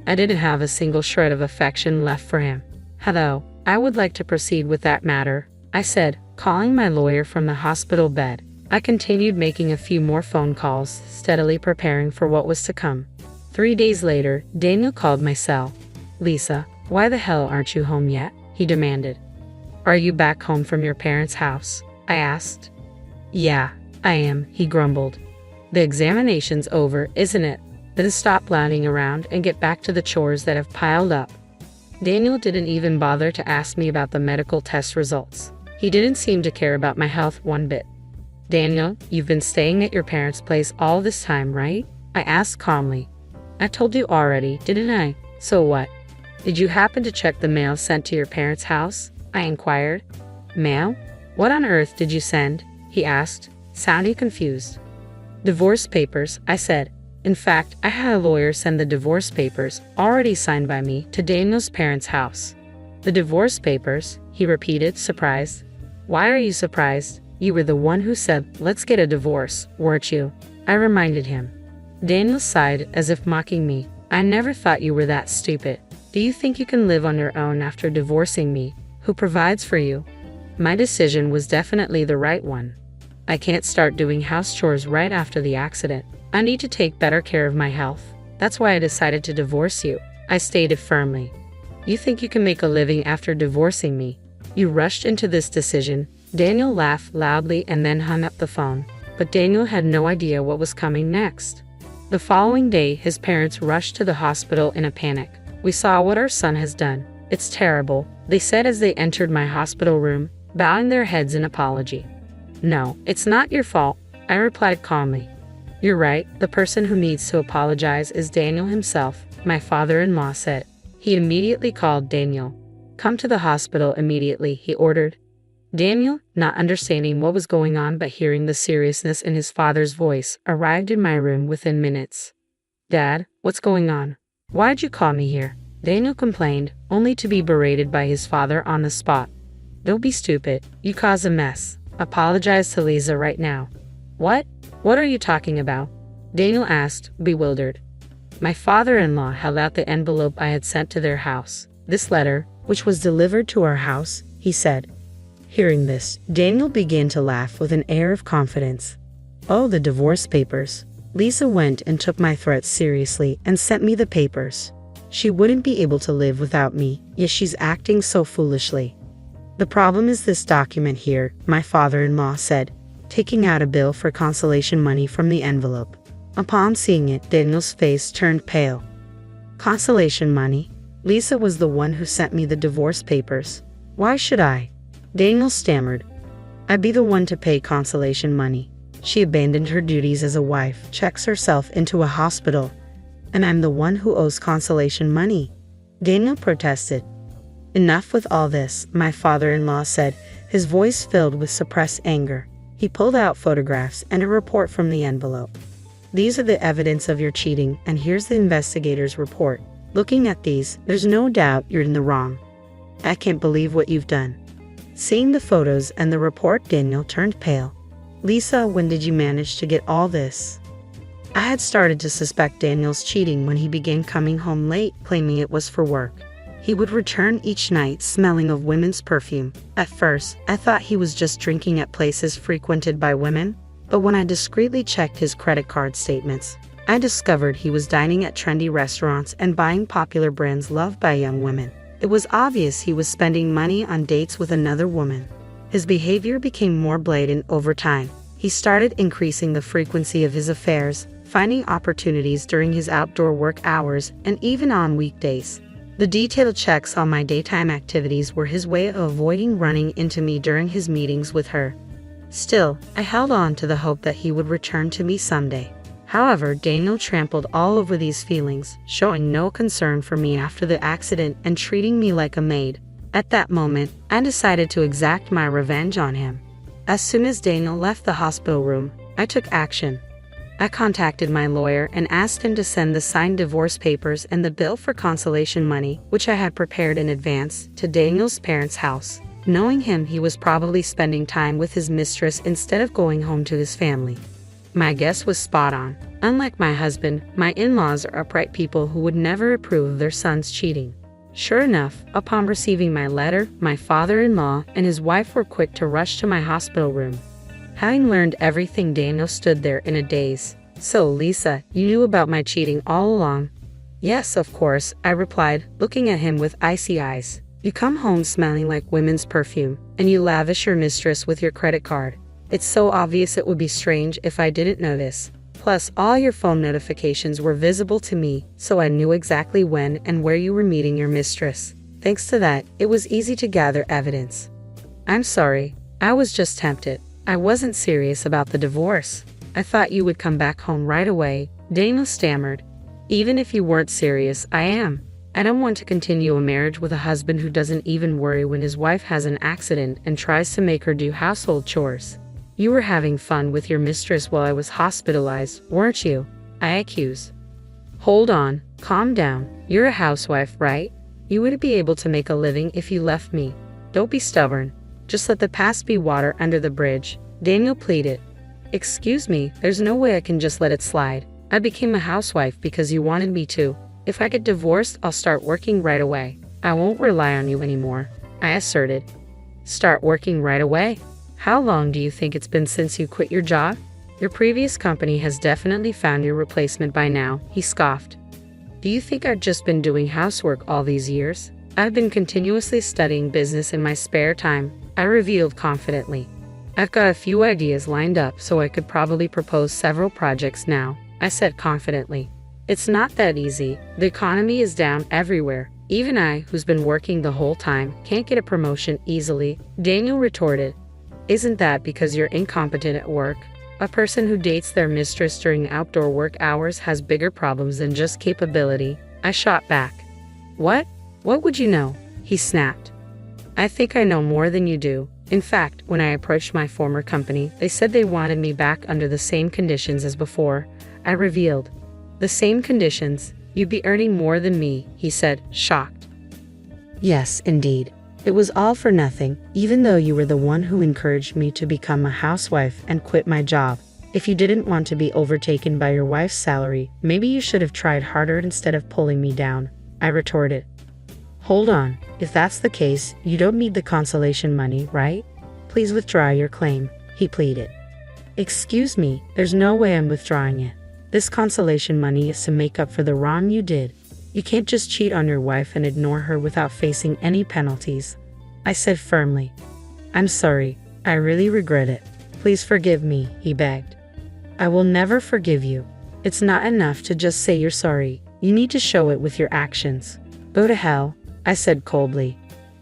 A: I didn't have a single shred of affection left for him. Hello, I would like to proceed with that matter, I said, calling my lawyer from the hospital bed. I continued making a few more phone calls, steadily preparing for what was to come. 3 days later, Daniel called my cell. Lisa, why the hell aren't you home yet? He demanded. Are you back home from your parents' house? I asked. Yeah, I am, he grumbled. The examination's over, isn't it? Then stop lounging around and get back to the chores that have piled up. Daniel didn't even bother to ask me about the medical test results. He didn't seem to care about my health one bit. Daniel, you've been staying at your parents' place all this time, right? I asked calmly. I told you already, didn't I? So what? Did you happen to check the mail sent to your parents' house? I inquired. Mail? What on earth did you send? He asked, sounding confused. Divorce papers, I said. In fact, I had a lawyer send the divorce papers, already signed by me, to Daniel's parents' house. The divorce papers? He repeated, surprised. Why are you surprised? You were the one who said, let's get a divorce, weren't you? I reminded him. Daniel sighed, as if mocking me. I never thought you were that stupid. Do you think you can live on your own after divorcing me? Who provides for you? My decision was definitely the right one. I can't start doing house chores right after the accident. I need to take better care of my health. That's why I decided to divorce you, I stated firmly. You think you can make a living after divorcing me? You rushed into this decision. Daniel laughed loudly and then hung up the phone. But Daniel had no idea what was coming next. The following day, his parents rushed to the hospital in a panic. We saw what our son has done. It's terrible, they said as they entered my hospital room, bowing their heads in apology. No, it's not your fault, I replied calmly. You're right, the person who needs to apologize is Daniel himself, my father-in-law said. He immediately called Daniel. Come to the hospital immediately, he ordered. Daniel, not understanding what was going on but hearing the seriousness in his father's voice, arrived in my room within minutes. Dad, what's going on? Why'd you call me here? Daniel complained, only to be berated by his father on the spot. Don't be stupid, you caused a mess. Apologize to Lisa right now. What? What are you talking about? Daniel asked, bewildered. My father-in-law held out the envelope I had sent to their house. This letter, which was delivered to our house, he said. Hearing this, Daniel began to laugh with an air of confidence. Oh, the divorce papers. Lisa went and took my threats seriously and sent me the papers. She wouldn't be able to live without me, yet she's acting so foolishly. The problem is this document here, my father-in-law said, taking out a bill for consolation money from the envelope. Upon seeing it, Daniel's face turned pale. Consolation money? Lisa was the one who sent me the divorce papers. Why should I? Daniel stammered. I'd be the one to pay consolation money. She abandoned her duties as a wife, checks herself into a hospital, and I'm the one who owes consolation money. Daniel protested. Enough with all this, my father-in-law said, his voice filled with suppressed anger. He pulled out photographs and a report from the envelope. These are the evidence of your cheating, and here's the investigator's report. Looking at these, there's no doubt you're in the wrong. I can't believe what you've done. Seeing the photos and the report, Daniel turned pale. Lisa, when did you manage to get all this? I had started to suspect Daniel's cheating when he began coming home late, claiming it was for work. He would return each night smelling of women's perfume. At first, I thought he was just drinking at places frequented by women, but when I discreetly checked his credit card statements, I discovered he was dining at trendy restaurants and buying popular brands loved by young women. It was obvious he was spending money on dates with another woman. His behavior became more blatant over time. He started increasing the frequency of his affairs, finding opportunities during his outdoor work hours and even on weekdays. The detailed checks on my daytime activities were his way of avoiding running into me during his meetings with her. Still, I held on to the hope that he would return to me someday. However, Daniel trampled all over these feelings, showing no concern for me after the accident and treating me like a maid. At that moment, I decided to exact my revenge on him. As soon as Daniel left the hospital room, I took action. I contacted my lawyer and asked him to send the signed divorce papers and the bill for consolation money, which I had prepared in advance, to Daniel's parents' house. Knowing him, he was probably spending time with his mistress instead of going home to his family. My guess was spot on. Unlike my husband, my in-laws are upright people who would never approve of their son's cheating. Sure enough, upon receiving my letter, my father-in-law and his wife were quick to rush to my hospital room. Having learned everything, Daniel stood there in a daze. "So, Lisa, you knew about my cheating all along?" "Yes, of course," I replied, looking at him with icy eyes. "You come home smelling like women's perfume, and you lavish your mistress with your credit card. It's so obvious it would be strange if I didn't notice. Plus, all your phone notifications were visible to me, so I knew exactly when and where you were meeting your mistress. Thanks to that, it was easy to gather evidence." "I'm sorry. I was just tempted. I wasn't serious about the divorce. I thought you would come back home right away," Daniel stammered. "Even if you weren't serious, I am. I don't want to continue a marriage with a husband who doesn't even worry when his wife has an accident and tries to make her do household chores. You were having fun with your mistress while I was hospitalized, weren't you?" I accused. "Hold on, calm down. You're a housewife, right? You wouldn't be able to make a living if you left me. Don't be stubborn. Just let the past be water under the bridge," Daniel pleaded. "Excuse me, there's no way I can just let it slide. I became a housewife because you wanted me to. If I get divorced, I'll start working right away. I won't rely on you anymore," I asserted. "Start working right away? How long do you think it's been since you quit your job? Your previous company has definitely found your replacement by now," he scoffed. "Do you think I've just been doing housework all these years? I've been continuously studying business in my spare time," I revealed confidently. "I've got a few ideas lined up, so I could probably propose several projects now," I said confidently. "It's not that easy. The economy is down everywhere. Even I, who's been working the whole time, can't get a promotion easily," Daniel retorted. "Isn't that because you're incompetent at work? A person who dates their mistress during outdoor work hours has bigger problems than just capability," I shot back. "What? What would you know?" he snapped. "I think I know more than you do. In fact, when I approached my former company, they said they wanted me back under the same conditions as before," I revealed. "The same conditions? You'd be earning more than me," he said, shocked. "Yes, indeed. It was all for nothing, even though you were the one who encouraged me to become a housewife and quit my job. If you didn't want to be overtaken by your wife's salary, maybe you should have tried harder instead of pulling me down," I retorted. "Hold on. If that's the case, you don't need the consolation money, right? Please withdraw your claim," he pleaded. "Excuse me, there's no way I'm withdrawing it. This consolation money is to make up for the wrong you did. You can't just cheat on your wife and ignore her without facing any penalties," I said firmly. "I'm sorry. I really regret it. Please forgive me," he begged. "I will never forgive you. It's not enough to just say you're sorry. You need to show it with your actions." "Go to hell," I said coldly.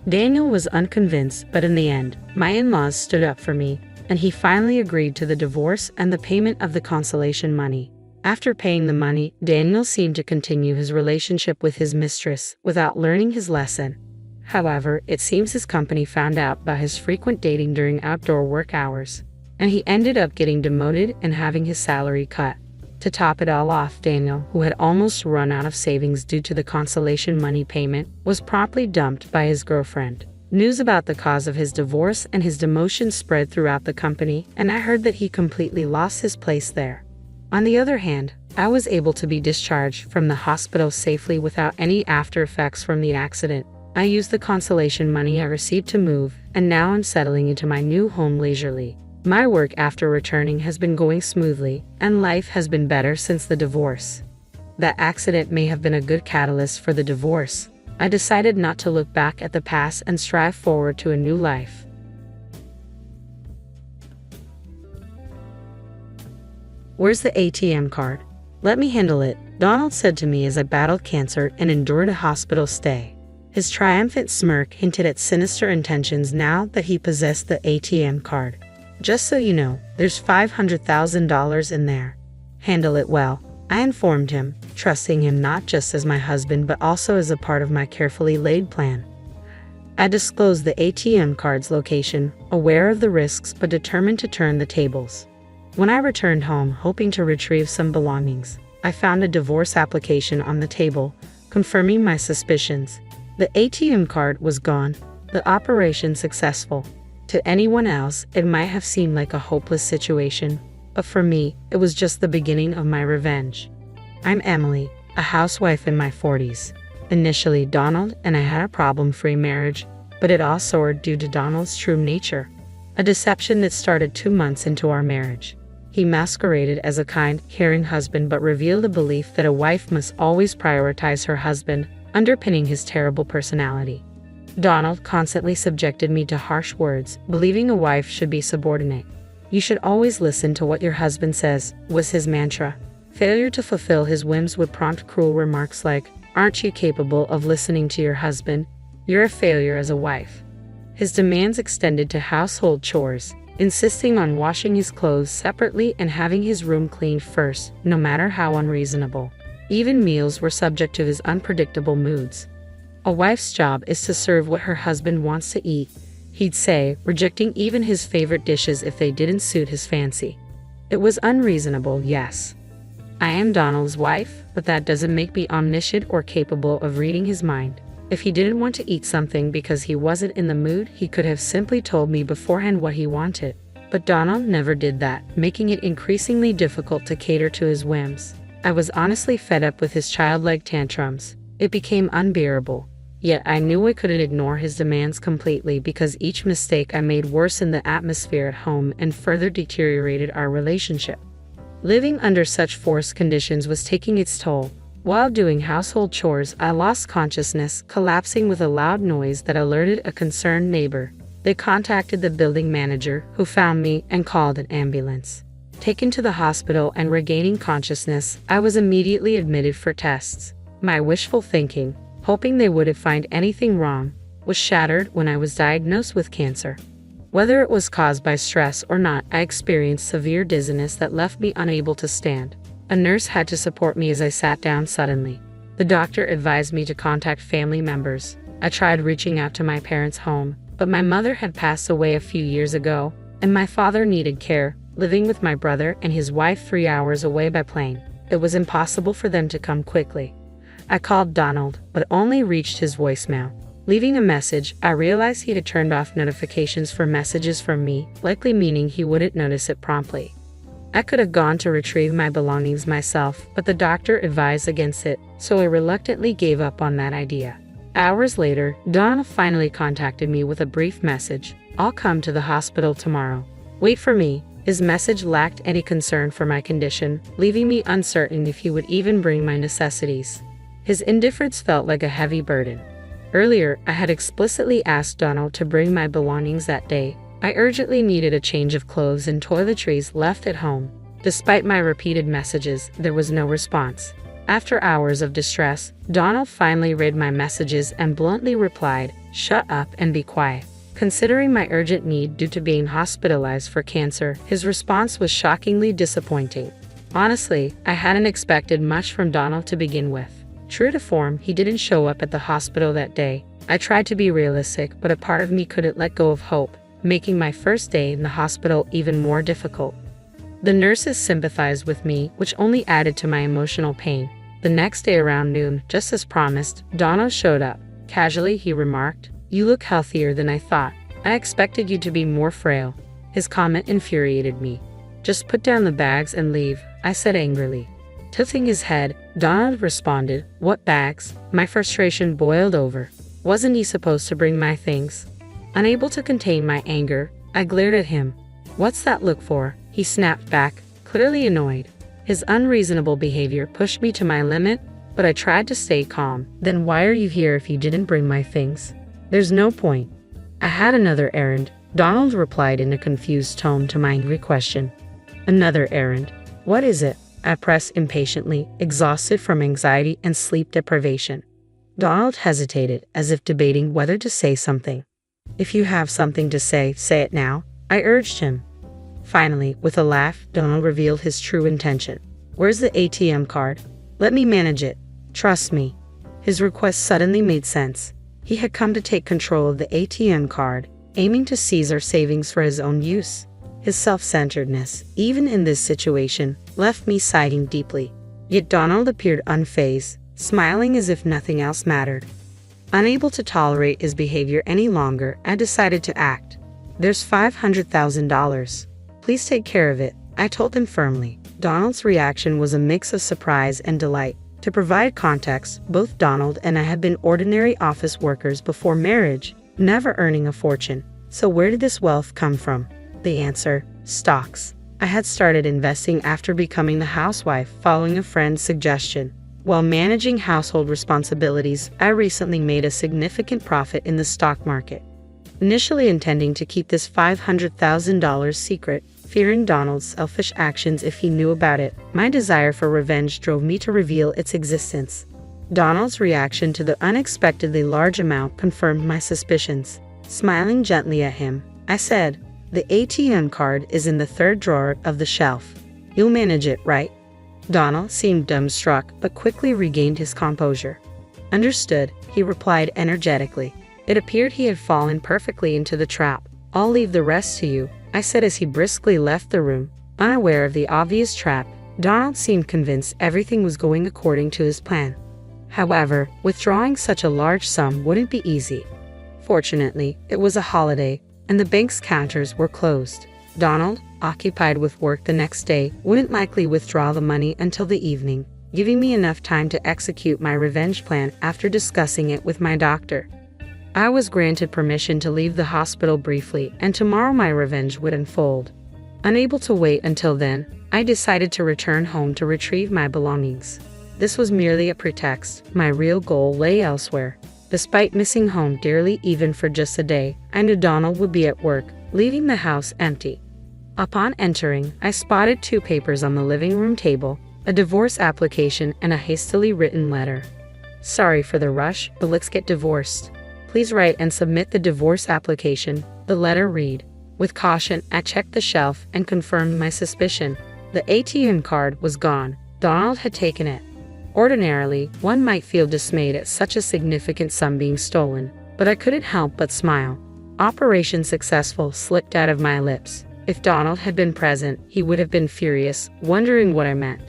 A: Daniel was unconvinced, but in the end, my in-laws stood up for me, and he finally agreed to the divorce and the payment of the consolation money. After paying the money, Daniel seemed to continue his relationship with his mistress without learning his lesson. However, it seems his company found out about his frequent dating during outdoor work hours, and he ended up getting demoted and having his salary cut. To top it all off, Daniel, who had almost run out of savings due to the consolation money payment, was promptly dumped by his girlfriend. News about the cause of his divorce and his demotion spread throughout the company, and I heard that he completely lost his place there. On the other hand, I was able to be discharged from the hospital safely without any after effects from the accident. I used the consolation money I received to move, and now I'm settling into my new home leisurely. My work after returning has been going smoothly, and life has been better since the divorce. That accident may have been a good catalyst for the divorce. I decided not to look back at the past and strive forward to a new life. "Where's the ATM card? Let me handle it," Donald said to me as I battled cancer and endured a hospital stay. His triumphant smirk hinted at sinister intentions now that he possessed the ATM card. "Just so you know, there's $500,000 in there. Handle it well," I informed him, trusting him not just as my husband but also as a part of my carefully laid plan. I disclosed the ATM card's location, aware of the risks but determined to turn the tables. When I returned home, hoping to retrieve some belongings, I found a divorce application on the table, confirming my suspicions. The ATM card was gone, the operation successful. To anyone else, it might have seemed like a hopeless situation, but for me, it was just the beginning of my revenge. I'm Emily, a housewife in my 40s. Initially, Donald and I had a problem-free marriage, but it all soared due to Donald's true nature. A deception that started 2 months into our marriage. He masqueraded as a kind, caring husband but revealed a belief that a wife must always prioritize her husband, underpinning his terrible personality. Donald constantly subjected me to harsh words, believing a wife should be subordinate. "You should always listen to what your husband says," was his mantra. Failure to fulfill his whims would prompt cruel remarks like, "Aren't you capable of listening to your husband? You're a failure as a wife." His demands extended to household chores, insisting on washing his clothes separately and having his room cleaned first, no matter how unreasonable. Even meals were subject to his unpredictable moods. "A wife's job is to serve what her husband wants to eat," he'd say, rejecting even his favorite dishes if they didn't suit his fancy. It was unreasonable, yes. I am Donald's wife, but that doesn't make me omniscient or capable of reading his mind. If he didn't want to eat something because he wasn't in the mood, he could have simply told me beforehand what he wanted. But Donald never did that, making it increasingly difficult to cater to his whims. I was honestly fed up with his childlike tantrums. It became unbearable. Yet I knew I couldn't ignore his demands completely because each mistake I made worsened the atmosphere at home and further deteriorated our relationship. Living under such forced conditions was taking its toll. While doing household chores, I lost consciousness, collapsing with a loud noise that alerted a concerned neighbor. They contacted the building manager, who found me and called an ambulance. Taken to the hospital and regaining consciousness, I was immediately admitted for tests. My wishful thinking, hoping they wouldn't find anything wrong, was shattered when I was diagnosed with cancer. Whether it was caused by stress or not, I experienced severe dizziness that left me unable to stand. A nurse had to support me as I sat down suddenly. The doctor advised me to contact family members. I tried reaching out to my parents' home, but my mother had passed away a few years ago, and my father needed care, living with my brother and his wife 3 hours away by plane. It was impossible for them to come quickly. I called Donald, but only reached his voicemail. Leaving a message, I realized he had turned off notifications for messages from me, likely meaning he wouldn't notice it promptly. I could have gone to retrieve my belongings myself, but the doctor advised against it, so I reluctantly gave up on that idea. Hours later, Donald finally contacted me with a brief message. "I'll come to the hospital tomorrow. Wait for me." His message lacked any concern for my condition, leaving me uncertain if he would even bring my necessities. His indifference felt like a heavy burden. Earlier, I had explicitly asked Donald to bring my belongings that day. I urgently needed a change of clothes and toiletries left at home. Despite my repeated messages, there was no response. After hours of distress, Donald finally read my messages and bluntly replied, "Shut up and be quiet." Considering my urgent need due to being hospitalized for cancer, his response was shockingly disappointing. Honestly, I hadn't expected much from Donald to begin with. True to form, he didn't show up at the hospital that day. I tried to be realistic, but a part of me couldn't let go of hope, making my first day in the hospital even more difficult. The nurses sympathized with me, which only added to my emotional pain. The next day around noon, just as promised, Donald showed up. Casually, he remarked, "You look healthier than I thought. I expected you to be more frail." His comment infuriated me. "Just put down the bags and leave," I said angrily. Tilting his head, Donald responded, "What bags?" My frustration boiled over. Wasn't he supposed to bring my things? Unable to contain my anger, I glared at him. "What's that look for?" He snapped back, clearly annoyed. His unreasonable behavior pushed me to my limit, but I tried to stay calm. "Then why are you here if you didn't bring my things? There's no point." "I had another errand," Donald replied in a confused tone to my angry question. "Another errand? What is it?" I pressed impatiently, exhausted from anxiety and sleep deprivation. Donald hesitated, as if debating whether to say something. "If you have something to say it now," I urged him. Finally, with a laugh, Donald revealed his true intention. "Where's the ATM card? Let me manage it. Trust me." His request suddenly made sense. He had come to take control of the ATM card, aiming to seize our savings for his own use. His self-centeredness, even in this situation, left me sighing deeply. Yet Donald appeared unfazed, smiling as if nothing else mattered. Unable to tolerate his behavior any longer, I decided to act. "There's $500,000. Please take care of it," I told him firmly. Donald's reaction was a mix of surprise and delight. To provide context, both Donald and I had been ordinary office workers before marriage, never earning a fortune. So where did this wealth come from? The answer: stocks. I had started investing after becoming the housewife following a friend's suggestion. While managing household responsibilities, I recently made a significant profit in the stock market. Initially intending to keep this $500,000 secret, fearing Donald's selfish actions if he knew about it, my desire for revenge drove me to reveal its existence. Donald's reaction to the unexpectedly large amount confirmed my suspicions. Smiling gently at him, I said, "The ATM card is in the third drawer of the shelf. You'll manage it, right?" Donald seemed dumbstruck, but quickly regained his composure. "Understood," he replied energetically. It appeared he had fallen perfectly into the trap. "I'll leave the rest to you," I said as he briskly left the room. Unaware of the obvious trap, Donald seemed convinced everything was going according to his plan. However, withdrawing such a large sum wouldn't be easy. Fortunately, it was a holiday, and the bank's counters were closed. Donald, occupied with work the next day, wouldn't likely withdraw the money until the evening, giving me enough time to execute my revenge plan after discussing it with my doctor. I was granted permission to leave the hospital briefly, and tomorrow my revenge would unfold. Unable to wait until then, I decided to return home to retrieve my belongings. This was merely a pretext. My real goal lay elsewhere. Despite missing home dearly even for just a day, I knew Donald would be at work, leaving the house empty. Upon entering, I spotted 2 papers on the living room table, a divorce application and a hastily written letter. "Sorry for the rush, but let's get divorced. Please write and submit the divorce application," the letter read. With caution, I checked the shelf and confirmed my suspicion. The ATM card was gone. Donald had taken it. Ordinarily, one might feel dismayed at such a significant sum being stolen, but I couldn't help but smile. "Operation successful" slipped out of my lips. If Donald had been present, he would have been furious, wondering what I meant.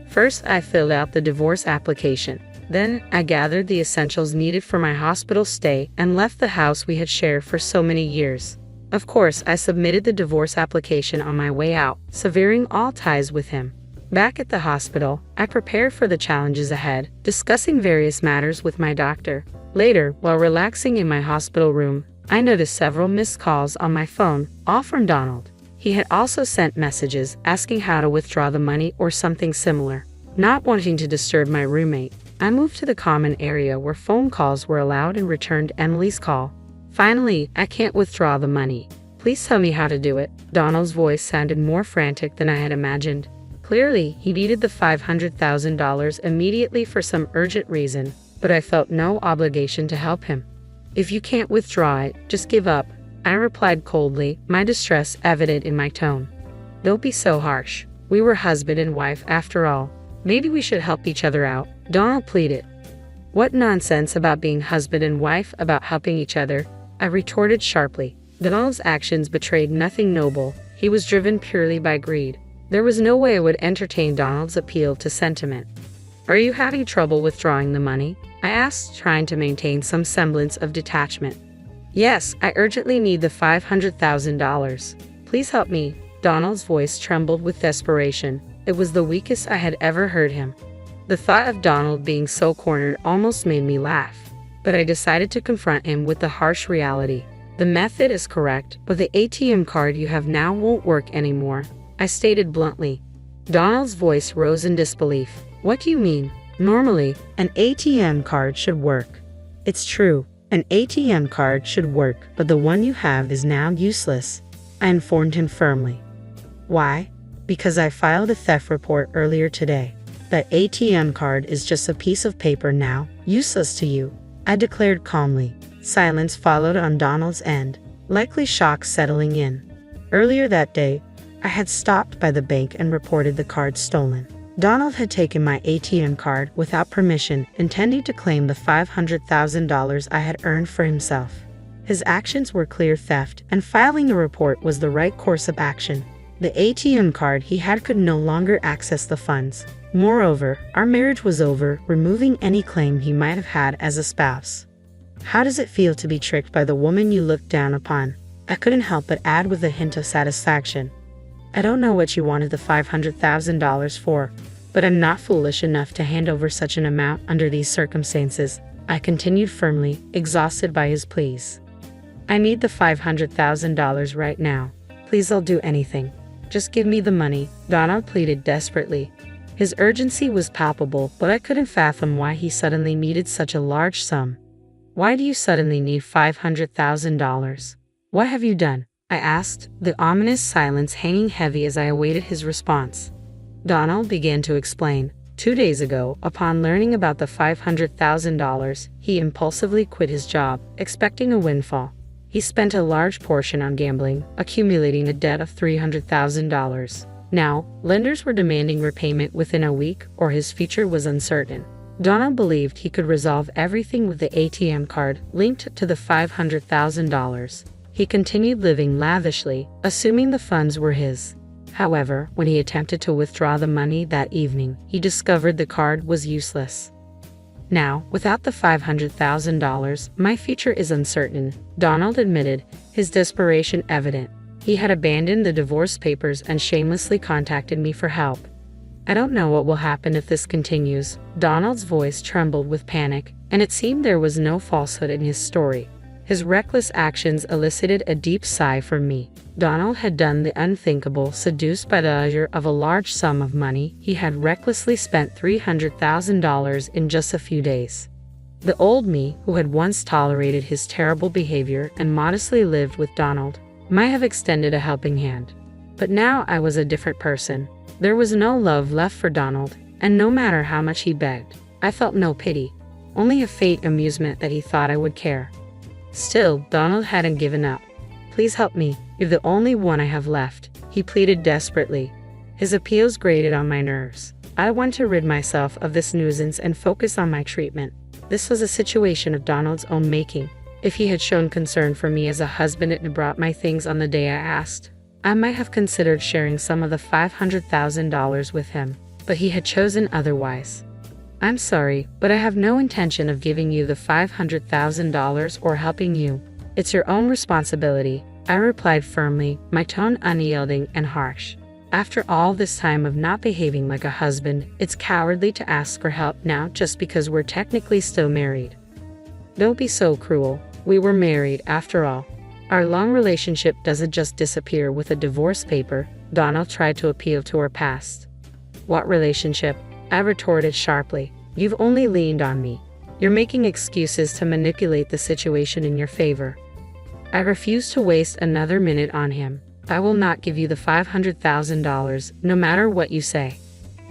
A: First, I filled out the divorce application. Then, I gathered the essentials needed for my hospital stay and left the house we had shared for so many years. Of course, I submitted the divorce application on my way out, severing all ties with him. Back at the hospital, I prepared for the challenges ahead, discussing various matters with my doctor. Later, while relaxing in my hospital room, I noticed several missed calls on my phone, all from Donald. He had also sent messages asking how to withdraw the money or something similar. Not wanting to disturb my roommate, I moved to the common area where phone calls were allowed and returned Emily's call. "Finally, I can't withdraw the money. Please tell me how to do it." Donald's voice sounded more frantic than I had imagined. Clearly, he needed the $500,000 immediately for some urgent reason, but I felt no obligation to help him. "If you can't withdraw it, just give up," I replied coldly, my distress evident in my tone. "Don't be so harsh. We were husband and wife after all. Maybe we should help each other out," Donald pleaded. "What nonsense about being husband and wife about helping each other," I retorted sharply. Donald's actions betrayed nothing noble. He was driven purely by greed. There was no way I would entertain Donald's appeal to sentiment. "Are you having trouble withdrawing the money?" I asked, trying to maintain some semblance of detachment. "Yes, I urgently need the $500,000. Please help me." Donald's voice trembled with desperation. It was the weakest I had ever heard him. The thought of Donald being so cornered almost made me laugh, but I decided to confront him with the harsh reality. "The method is correct, but the ATM card you have now won't work anymore," I stated bluntly. Donald's voice rose in disbelief. "What do you mean? Normally, an ATM card should work." "It's true, an ATM card should work, but the one you have is now useless," I informed him firmly. "Why?" "Because I filed a theft report earlier today. That ATM card is just a piece of paper now, useless to you," I declared calmly. Silence followed on Donald's end, likely shock settling in. Earlier that day, I had stopped by the bank and reported the card stolen. Donald had taken my ATM card without permission, intending to claim the $500,000 I had earned for himself. His actions were clear theft, and filing a report was the right course of action. The ATM card he had could no longer access the funds. Moreover, our marriage was over, removing any claim he might have had as a spouse. How does it feel to be tricked by the woman you looked down upon? I couldn't help but add with a hint of satisfaction. I don't know what you wanted the $500,000 for, but I'm not foolish enough to hand over such an amount under these circumstances, I continued firmly, exhausted by his pleas. I need the $500,000 right now. Please, I'll do anything. Just give me the money, Donald pleaded desperately. His urgency was palpable, but I couldn't fathom why he suddenly needed such a large sum. Why do you suddenly need $500,000? What have you done? I asked, the ominous silence hanging heavy as I awaited his response. Donald began to explain. 2 days ago, upon learning about the $500,000, he impulsively quit his job, expecting a windfall. He spent a large portion on gambling, accumulating a debt of $300,000. Now, lenders were demanding repayment within a week, or his future was uncertain. Donald believed he could resolve everything with the ATM card linked to the $500,000. He continued living lavishly, assuming the funds were his. However, when he attempted to withdraw the money that evening, he discovered the card was useless. Now, without the $500,000, my future is uncertain, Donald admitted, his desperation evident. He had abandoned the divorce papers and shamelessly contacted me for help. I don't know what will happen if this continues. Donald's voice trembled with panic, and it seemed there was no falsehood in his story. His reckless actions elicited a deep sigh from me. Donald had done the unthinkable. Seduced by the allure of a large sum of money, he had recklessly spent $300,000 in just a few days. The old me, who had once tolerated his terrible behavior and modestly lived with Donald, might have extended a helping hand. But now I was a different person. There was no love left for Donald, and no matter how much he begged, I felt no pity, only a faint amusement that he thought I would care. Still, Donald hadn't given up. Please help me, you're the only one I have left, he pleaded desperately. His appeals grated on my nerves. I wanted to rid myself of this nuisance and focus on my treatment. This was a situation of Donald's own making. If he had shown concern for me as a husband and brought my things on the day I asked, I might have considered sharing some of the $500,000 with him, but he had chosen otherwise. I'm sorry, but I have no intention of giving you the $500,000 or helping you. It's your own responsibility, I replied firmly, my tone unyielding and harsh. After all this time of not behaving like a husband, it's cowardly to ask for help now just because we're technically still married. Don't be so cruel. We were married, after all. Our long relationship doesn't just disappear with a divorce paper. Donald tried to appeal to her past. What relationship? I retorted sharply. You've only leaned on me. You're making excuses to manipulate the situation in your favor. I refuse to waste another minute on him. I will not give you the $500,000, no matter what you say.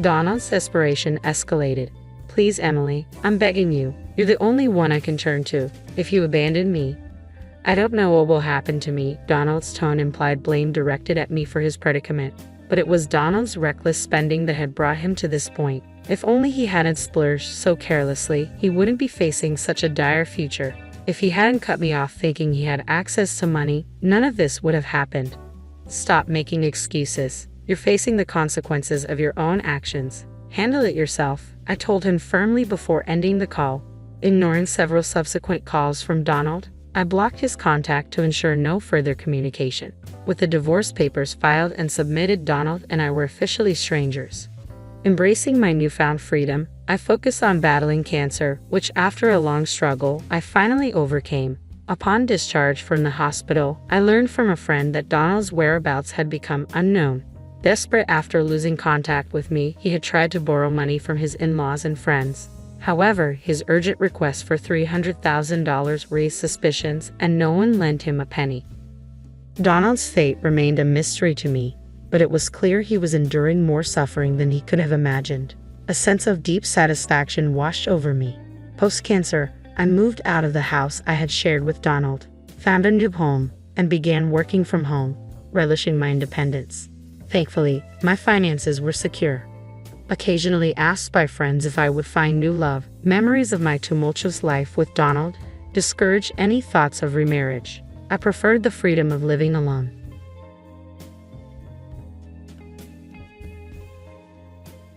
A: Donald's desperation escalated. Please, Emily, I'm begging you. You're the only one I can turn to. If you abandon me, I don't know what will happen to me. Donald's tone implied blame directed at me for his predicament. But it was Donald's reckless spending that had brought him to this point. If only he hadn't splurged so carelessly, he wouldn't be facing such a dire future. If he hadn't cut me off thinking he had access to money, none of this would have happened. Stop making excuses. You're facing the consequences of your own actions. Handle it yourself, I told him firmly before ending the call. Ignoring several subsequent calls from Donald, I blocked his contact to ensure no further communication. With the divorce papers filed and submitted, Donald and I were officially strangers. Embracing my newfound freedom, I focused on battling cancer, which after a long struggle, I finally overcame. Upon discharge from the hospital, I learned from a friend that Donald's whereabouts had become unknown. Desperate after losing contact with me, he had tried to borrow money from his in-laws and friends. However, his urgent request for $300,000 raised suspicions, and no one lent him a penny. Donald's fate remained a mystery to me, but it was clear he was enduring more suffering than he could have imagined. A sense of deep satisfaction washed over me. Post-cancer, I moved out of the house I had shared with Donald, found a new home, and began working from home, relishing my independence. Thankfully, my finances were secure. occasionally asked by friends if I would find new love. Memories of my tumultuous life with Donald discouraged any thoughts of remarriage. I preferred the freedom of living alone.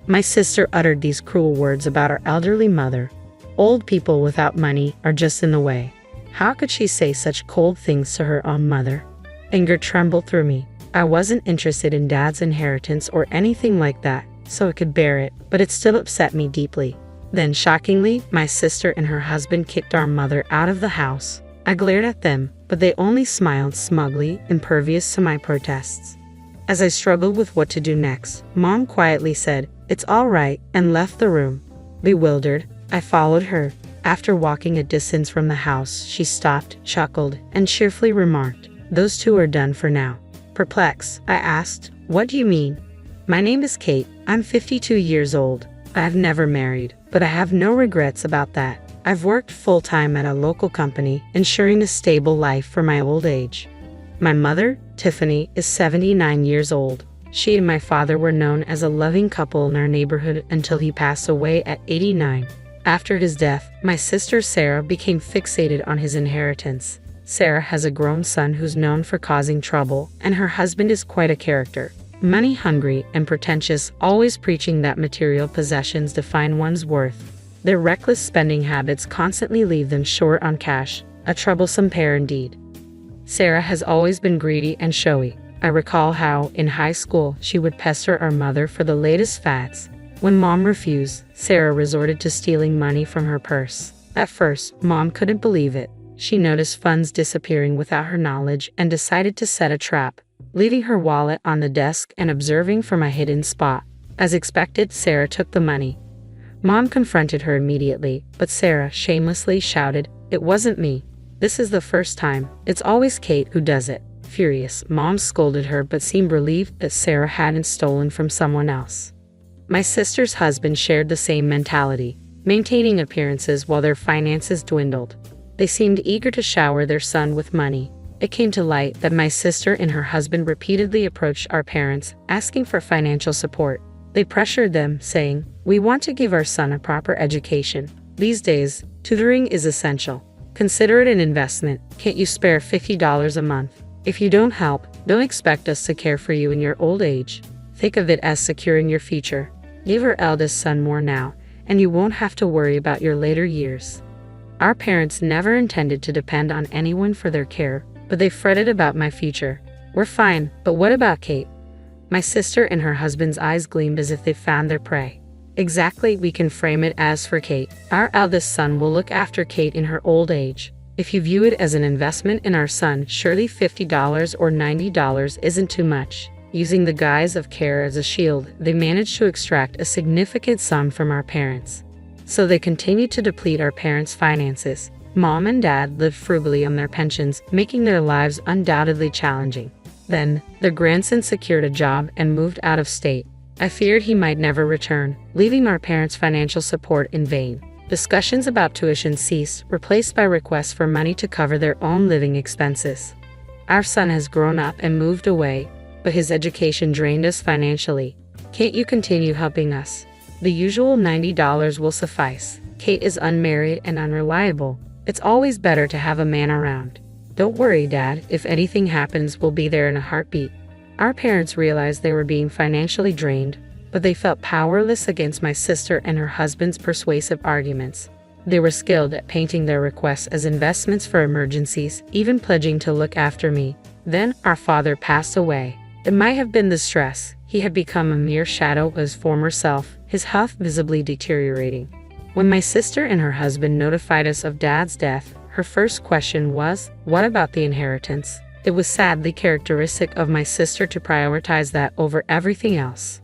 A: My sister uttered these cruel words about our elderly mother. Old people without money are just in the way. How could she say such cold things to her own mother? Anger trembled through me. I wasn't interested in Dad's inheritance or anything like that, so I could bear it, but it still upset me deeply. Then, shockingly, my sister and her husband kicked our mother out of the house. I glared at them, but they only smiled smugly, impervious to my protests. As I struggled with what to do next, Mom quietly said, "It's all right," and left the room. Bewildered, I followed her. After walking a distance from the house, she stopped, chuckled, and cheerfully remarked, "Those two are done for now." Perplexed, I asked, "What do you mean?" "My name is Kate. I'm 52 years old. I have never married, but I have no regrets about that. I've worked full-time at a local company, ensuring a stable life for my old age. My mother, Tiffany, is 79 years old. She and my father were known as a loving couple in our neighborhood until he passed away at 89. After his death, my sister Sarah became fixated on his inheritance. Sarah has a grown son who's known for causing trouble, and her husband is quite a character. Money-hungry and pretentious, always preaching that material possessions define one's worth. Their reckless spending habits constantly leave them short on cash, a troublesome pair indeed. Sarah has always been greedy and showy. I recall how, in high school, she would pester our mother for the latest fads. When Mom refused, Sarah resorted to stealing money from her purse. At first, Mom couldn't believe it. She noticed funds disappearing without her knowledge and decided to set a trap, leaving her wallet on the desk and observing from a hidden spot. As expected, Sarah took the money. Mom confronted her immediately, but Sarah shamelessly shouted, "It wasn't me. This is the first time. It's always Kate who does it." Furious, Mom scolded her but seemed relieved that Sarah hadn't stolen from someone else. My sister's husband shared the same mentality, maintaining appearances while their finances dwindled. They seemed eager to shower their son with money. It came to light that my sister and her husband repeatedly approached our parents, asking for financial support. They pressured them, saying, "We want to give our son a proper education. These days, tutoring is essential. Consider it an investment. Can't you spare $50 a month? If you don't help, don't expect us to care for you in your old age. Think of it as securing your future. Give our eldest son more now, and you won't have to worry about your later years." Our parents never intended to depend on anyone for their care, but they fretted about my future. "We're fine, but what about Kate?" My sister and her husband's eyes gleamed as if they found their prey. "Exactly, we can frame it as for Kate. Our eldest son will look after Kate in her old age. If you view it as an investment in our son, surely $50 or $90 isn't too much." Using the guise of care as a shield, they managed to extract a significant sum from our parents. So they continued to deplete our parents' finances. Mom and Dad lived frugally on their pensions, making their lives undoubtedly challenging. Then, their grandson secured a job and moved out of state. I feared he might never return, leaving our parents' financial support in vain. Discussions about tuition ceased, replaced by requests for money to cover their own living expenses. Our son has grown up and moved away, but his education drained us financially. "Can't you continue helping us? The usual $90 will suffice. Kate is unmarried and unreliable. It's always better to have a man around. Don't worry, Dad. If anything happens, we'll be there in a heartbeat." Our parents realized they were being financially drained, but they felt powerless against my sister and her husband's persuasive arguments. They were skilled at painting their requests as investments for emergencies, even pledging to look after me. Then, our father passed away. It might have been the stress. He had become a mere shadow of his former self, his health visibly deteriorating. When my sister and her husband notified us of Dad's death, her first question was, "What about the inheritance?" It was sadly characteristic of my sister to prioritize that over everything else.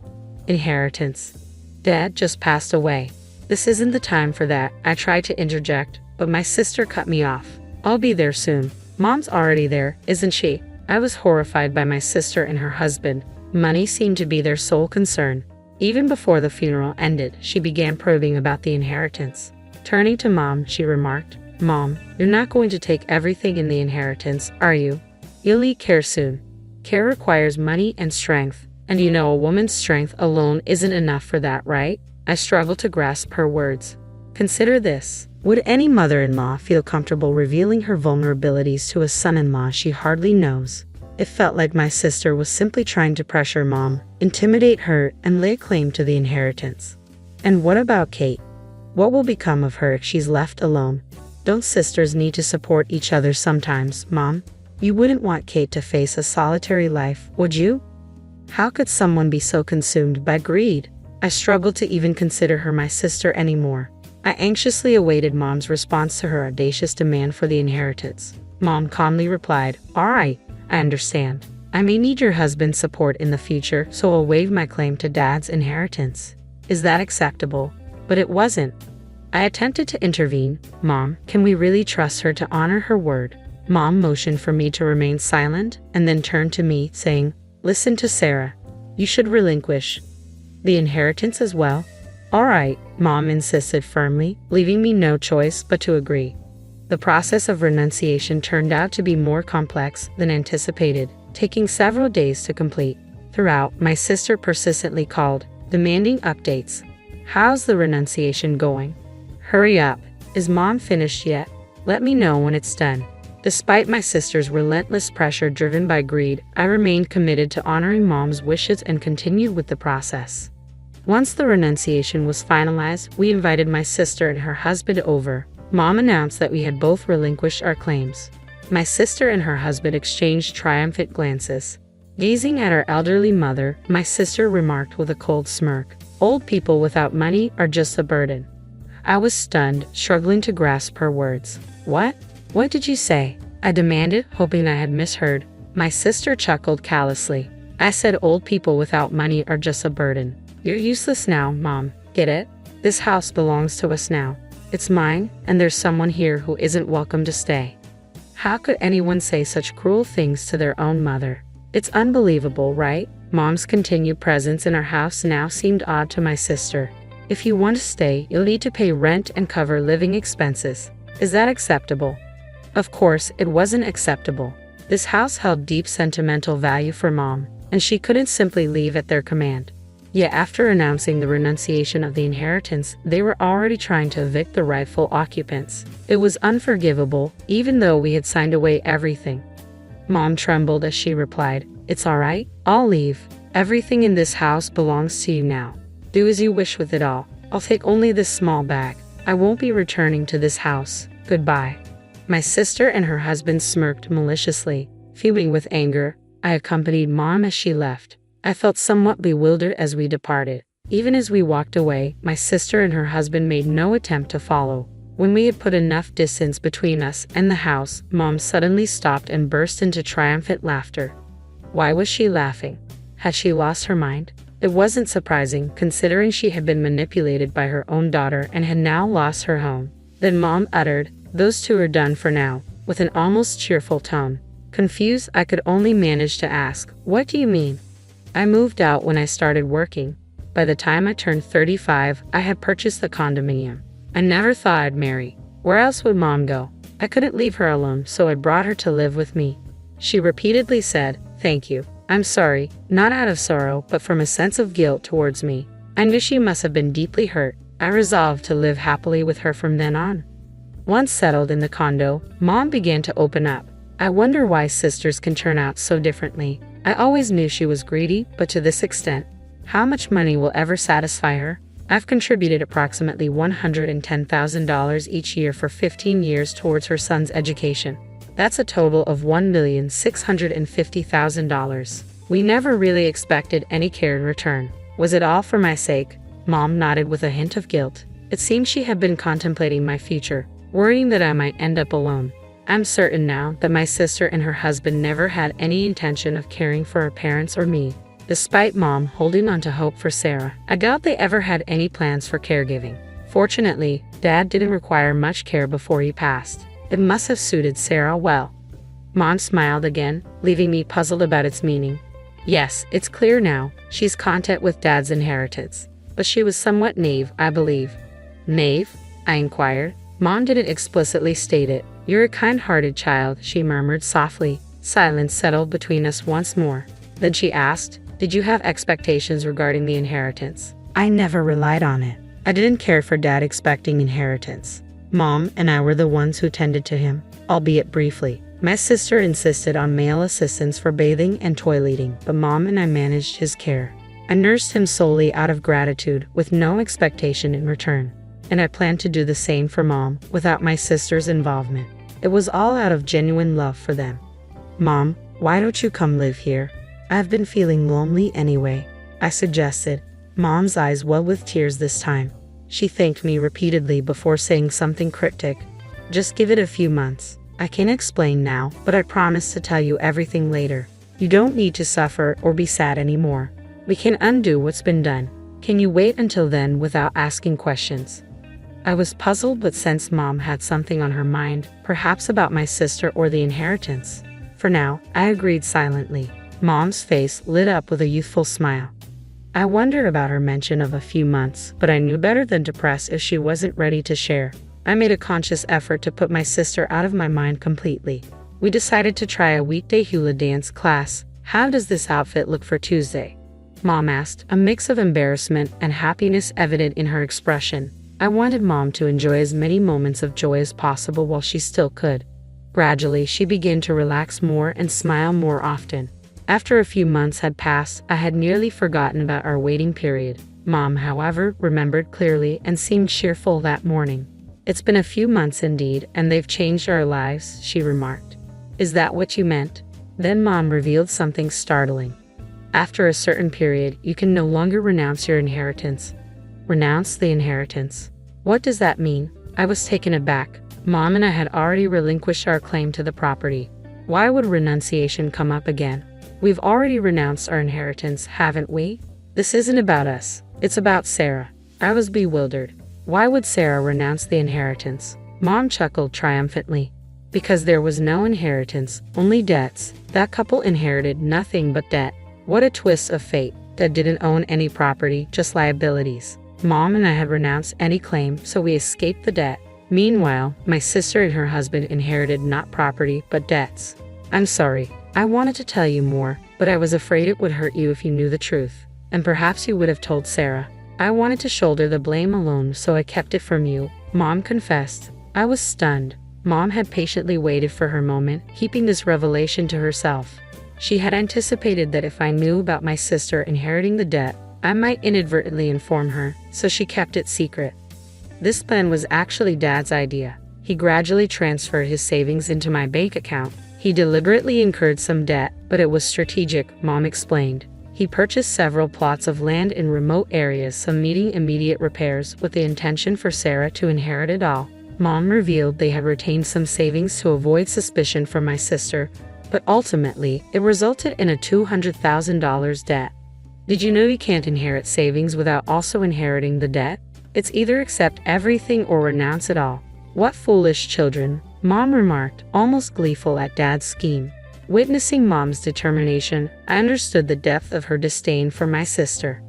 A: Inheritance. Dad just passed away. This isn't the time for that. I tried to interject, but my sister cut me off. "I'll be there soon. Mom's already there, isn't she?" I was horrified by my sister and her husband. Money seemed to be their sole concern. Even before the funeral ended, she began probing about the inheritance. Turning to Mom, she remarked, "Mom, you're not going to take everything in the inheritance, are you? You'll need care soon. Care requires money and strength, And you know, a woman's strength alone isn't enough for that, right? I struggled to grasp her words. Consider this. Would any mother-in-law feel comfortable revealing her vulnerabilities to a son-in-law she hardly knows? It felt like my sister was simply trying to pressure Mom, intimidate her, and lay claim to the inheritance. And what about Kate? What will become of her if she's left alone? Don't sisters need to support each other sometimes, Mom? You wouldn't want Kate to face a solitary life, would you? How could someone be so consumed by greed? I struggled to even consider her my sister anymore. I anxiously awaited Mom's response to her audacious demand for the inheritance. Mom calmly replied, "All right, I understand. I may need your husband's support in the future, so I'll waive my claim to Dad's inheritance. Is that acceptable?" But it wasn't. I attempted to intervene. "Mom, can we really trust her to honor her word?" Mom motioned for me to remain silent and then turned to me, saying, "Listen to Sarah. You should relinquish the inheritance as well." "All right," Mom insisted firmly, leaving me no choice but to agree. The process of renunciation turned out to be more complex than anticipated, taking several days to complete. Throughout, my sister persistently called, demanding updates. "How's the renunciation going? Hurry up. Is Mom finished yet? Let me know when it's done." Despite my sister's relentless pressure driven by greed, I remained committed to honoring Mom's wishes and continued with the process. Once the renunciation was finalized, we invited my sister and her husband over. Mom announced that we had both relinquished our claims. My sister and her husband exchanged triumphant glances. Gazing at her elderly mother, my sister remarked with a cold smirk, "Old people without money are just a burden." I was stunned, struggling to grasp her words. "What? What did you say?" I demanded, hoping I had misheard. My sister chuckled callously. "I said old people without money are just a burden. You're useless now, Mom. Get it? This house belongs to us now. It's mine, and there's someone here who isn't welcome to stay." How could anyone say such cruel things to their own mother? It's unbelievable, right? Mom's continued presence in our house now seemed odd to my sister. "If you want to stay, you'll need to pay rent and cover living expenses. Is that acceptable?" Of course, it wasn't acceptable. This house held deep sentimental value for Mom, and she couldn't simply leave at their command. Yet after announcing the renunciation of the inheritance, they were already trying to evict the rightful occupants. It was unforgivable, even though we had signed away everything. Mom trembled as she replied, "It's all right. I'll leave. Everything in this house belongs to you now. Do as you wish with it all. I'll take only this small bag. I won't be returning to this house. Goodbye." My sister and her husband smirked maliciously. Fuming with anger, I accompanied Mom as she left. I felt somewhat bewildered as we departed. Even as we walked away, my sister and her husband made no attempt to follow. When we had put enough distance between us and the house, Mom suddenly stopped and burst into triumphant laughter. Why was she laughing? Had she lost her mind? It wasn't surprising, considering she had been manipulated by her own daughter and had now lost her home. Then Mom uttered, "Those two are done for now," with an almost cheerful tone. Confused, I could only manage to ask, "What do you mean?" "I moved out when I started working. By the time I turned 35, I had purchased the condominium. I never thought I'd marry. Where else would Mom go? I couldn't leave her alone, so I brought her to live with me." She repeatedly said, "Thank you. I'm sorry, not out of sorrow, but from a sense of guilt towards me. I knew she must have been deeply hurt. I resolved to live happily with her from then on." Once settled in the condo, Mom began to open up. I wonder why sisters can turn out so differently. I always knew she was greedy, but to this extent. How much money will ever satisfy her? I've contributed approximately $110,000 each year for 15 years towards her son's education. That's a total of $1,650,000. We never really expected any care in return. Was it all for my sake? Mom nodded with a hint of guilt. It seemed she had been contemplating my future, worrying that I might end up alone. I'm certain now that my sister and her husband never had any intention of caring for her parents or me. Despite Mom holding on to hope for Sarah, I doubt they ever had any plans for caregiving. Fortunately, Dad didn't require much care before he passed. It must have suited Sarah well. Mom smiled again, leaving me puzzled about its meaning. Yes, it's clear now. She's content with Dad's inheritance. But she was somewhat naive, I believe. Naive? I inquired. Mom didn't explicitly state it. You're a kind-hearted child, she murmured softly. Silence settled between us once more. Then she asked, Did you have expectations regarding the inheritance? I never relied on it. I didn't care for Dad expecting inheritance. Mom and I were the ones who tended to him, albeit briefly. My sister insisted on male assistance for bathing and toileting, but Mom and I managed his care. I nursed him solely out of gratitude, with no expectation in return. And I planned to do the same for Mom, without my sister's involvement. It was all out of genuine love for them. Mom, why don't you come live here? I've been feeling lonely anyway, I suggested. Mom's eyes welled with tears this time. She thanked me repeatedly before saying something cryptic. Just give it a few months. I can't explain now, but I promise to tell you everything later. You don't need to suffer or be sad anymore. We can undo what's been done. Can you wait until then without asking questions? I was puzzled but sensed Mom had something on her mind, perhaps about my sister or the inheritance. For now, I agreed silently. Mom's face lit up with a youthful smile. I wondered about her mention of a few months, but I knew better than to press if she wasn't ready to share. I made a conscious effort to put my sister out of my mind completely. We decided to try a weekday hula dance class. How does this outfit look for Tuesday? Mom asked, a mix of embarrassment and happiness evident in her expression. I wanted Mom to enjoy as many moments of joy as possible while she still could. Gradually, she began to relax more and smile more often. After a few months had passed, I had nearly forgotten about our waiting period. Mom, however, remembered clearly and seemed cheerful that morning. It's been a few months indeed, and they've changed our lives, she remarked. Is that what you meant? Then Mom revealed something startling. After a certain period, you can no longer renounce your inheritance. Renounce the inheritance. What does that mean? I was taken aback. Mom and I had already relinquished our claim to the property. Why would renunciation come up again? We've already renounced our inheritance, haven't we? This isn't about us. It's about Sarah. I was bewildered. Why would Sarah renounce the inheritance? Mom chuckled triumphantly. Because there was no inheritance, only debts. That couple inherited nothing but debt. What a twist of fate. Dad didn't own any property, just liabilities. Mom and I had renounced any claim, so we escaped the debt. Meanwhile, my sister and her husband inherited not property, but debts. I'm sorry. I wanted to tell you more, but I was afraid it would hurt you if you knew the truth. And perhaps you would have told Sarah. I wanted to shoulder the blame alone, so I kept it from you, Mom confessed. I was stunned. Mom had patiently waited for her moment, keeping this revelation to herself. She had anticipated that if I knew about my sister inheriting the debt, I might inadvertently inform her, so she kept it secret. This plan was actually Dad's idea. He gradually transferred his savings into my bank account. He deliberately incurred some debt, but it was strategic, Mom explained. He purchased several plots of land in remote areas, some needing immediate repairs, with the intention for Sarah to inherit it all. Mom revealed they had retained some savings to avoid suspicion from my sister, but ultimately, it resulted in a $200,000 debt. Did you know you can't inherit savings without also inheriting the debt? It's either accept everything or renounce it all. What foolish children, Mom remarked, almost gleeful at Dad's scheme. Witnessing Mom's determination, I understood the depth of her disdain for my sister.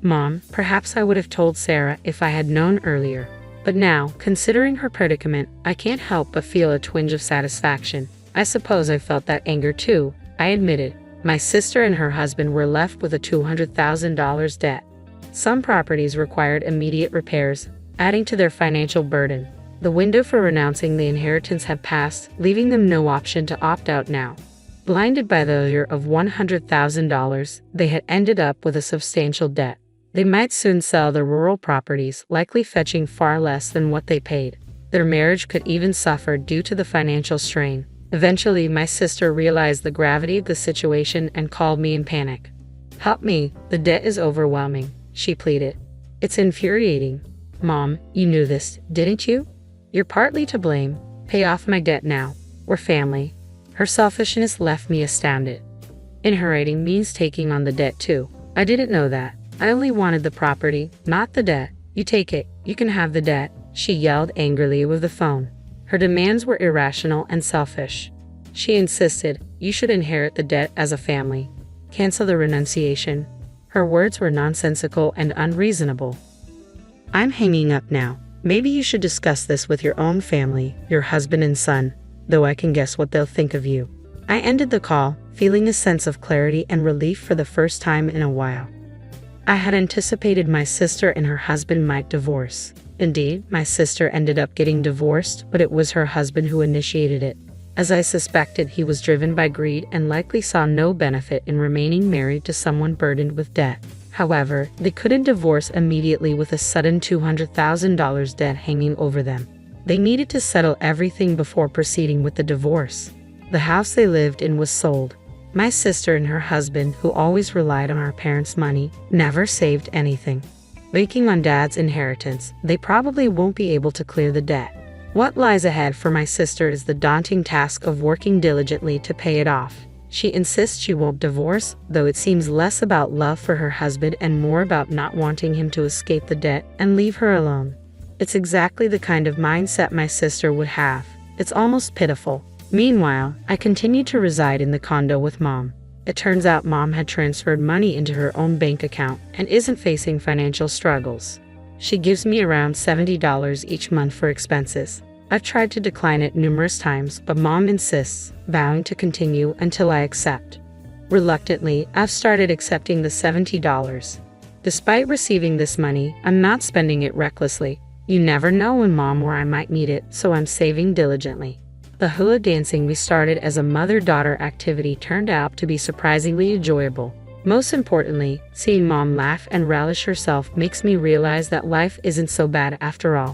A: Mom, perhaps I would have told Sarah if I had known earlier. But now, considering her predicament, I can't help but feel a twinge of satisfaction. I suppose I felt that anger too, I admitted. My sister and her husband were left with a $200,000 debt. Some properties required immediate repairs, adding to their financial burden. The window for renouncing the inheritance had passed, leaving them no option to opt out now. Blinded by the allure of $100,000, they had ended up with a substantial debt. They might soon sell their rural properties, likely fetching far less than what they paid. Their marriage could even suffer due to the financial strain. Eventually, my sister realized the gravity of the situation and called me in panic. Help me, the debt is overwhelming, she pleaded. It's infuriating. Mom, you knew this, didn't you? You're partly to blame. Pay off my debt now. We're family. Her selfishness left me astounded. Inheriting means taking on the debt too. I didn't know that. I only wanted the property, not the debt. You take it. You can have the debt, she yelled angrily with the phone. Her demands were irrational and selfish. She insisted, you should inherit the debt as a family. Cancel the renunciation. Her words were nonsensical and unreasonable. I'm hanging up now. Maybe you should discuss this with your own family, your husband and son, though I can guess what they'll think of you. I ended the call, feeling a sense of clarity and relief for the first time in a while. I had anticipated my sister and her husband might divorce. Indeed, my sister ended up getting divorced, but it was her husband who initiated it. As I suspected, he was driven by greed and likely saw no benefit in remaining married to someone burdened with debt. However, they couldn't divorce immediately with a sudden $200,000 debt hanging over them. They needed to settle everything before proceeding with the divorce. The house they lived in was sold. My sister and her husband, who always relied on our parents' money, never saved anything. Banking on Dad's inheritance, they probably won't be able to clear the debt. What lies ahead for my sister is the daunting task of working diligently to pay it off. She insists she won't divorce, though it seems less about love for her husband and more about not wanting him to escape the debt and leave her alone. It's exactly the kind of mindset my sister would have. It's almost pitiful. Meanwhile, I continue to reside in the condo with Mom. It turns out Mom had transferred money into her own bank account and isn't facing financial struggles. She gives me around $70 each month for expenses. I've tried to decline it numerous times, but Mom insists, vowing to continue until I accept. Reluctantly, I've started accepting the $70. Despite receiving this money, I'm not spending it recklessly. You never know when Mom or I might need it, so I'm saving diligently. The hula dancing we started as a mother-daughter activity turned out to be surprisingly enjoyable. Most importantly, seeing Mom laugh and relish herself makes me realize that life isn't so bad after all.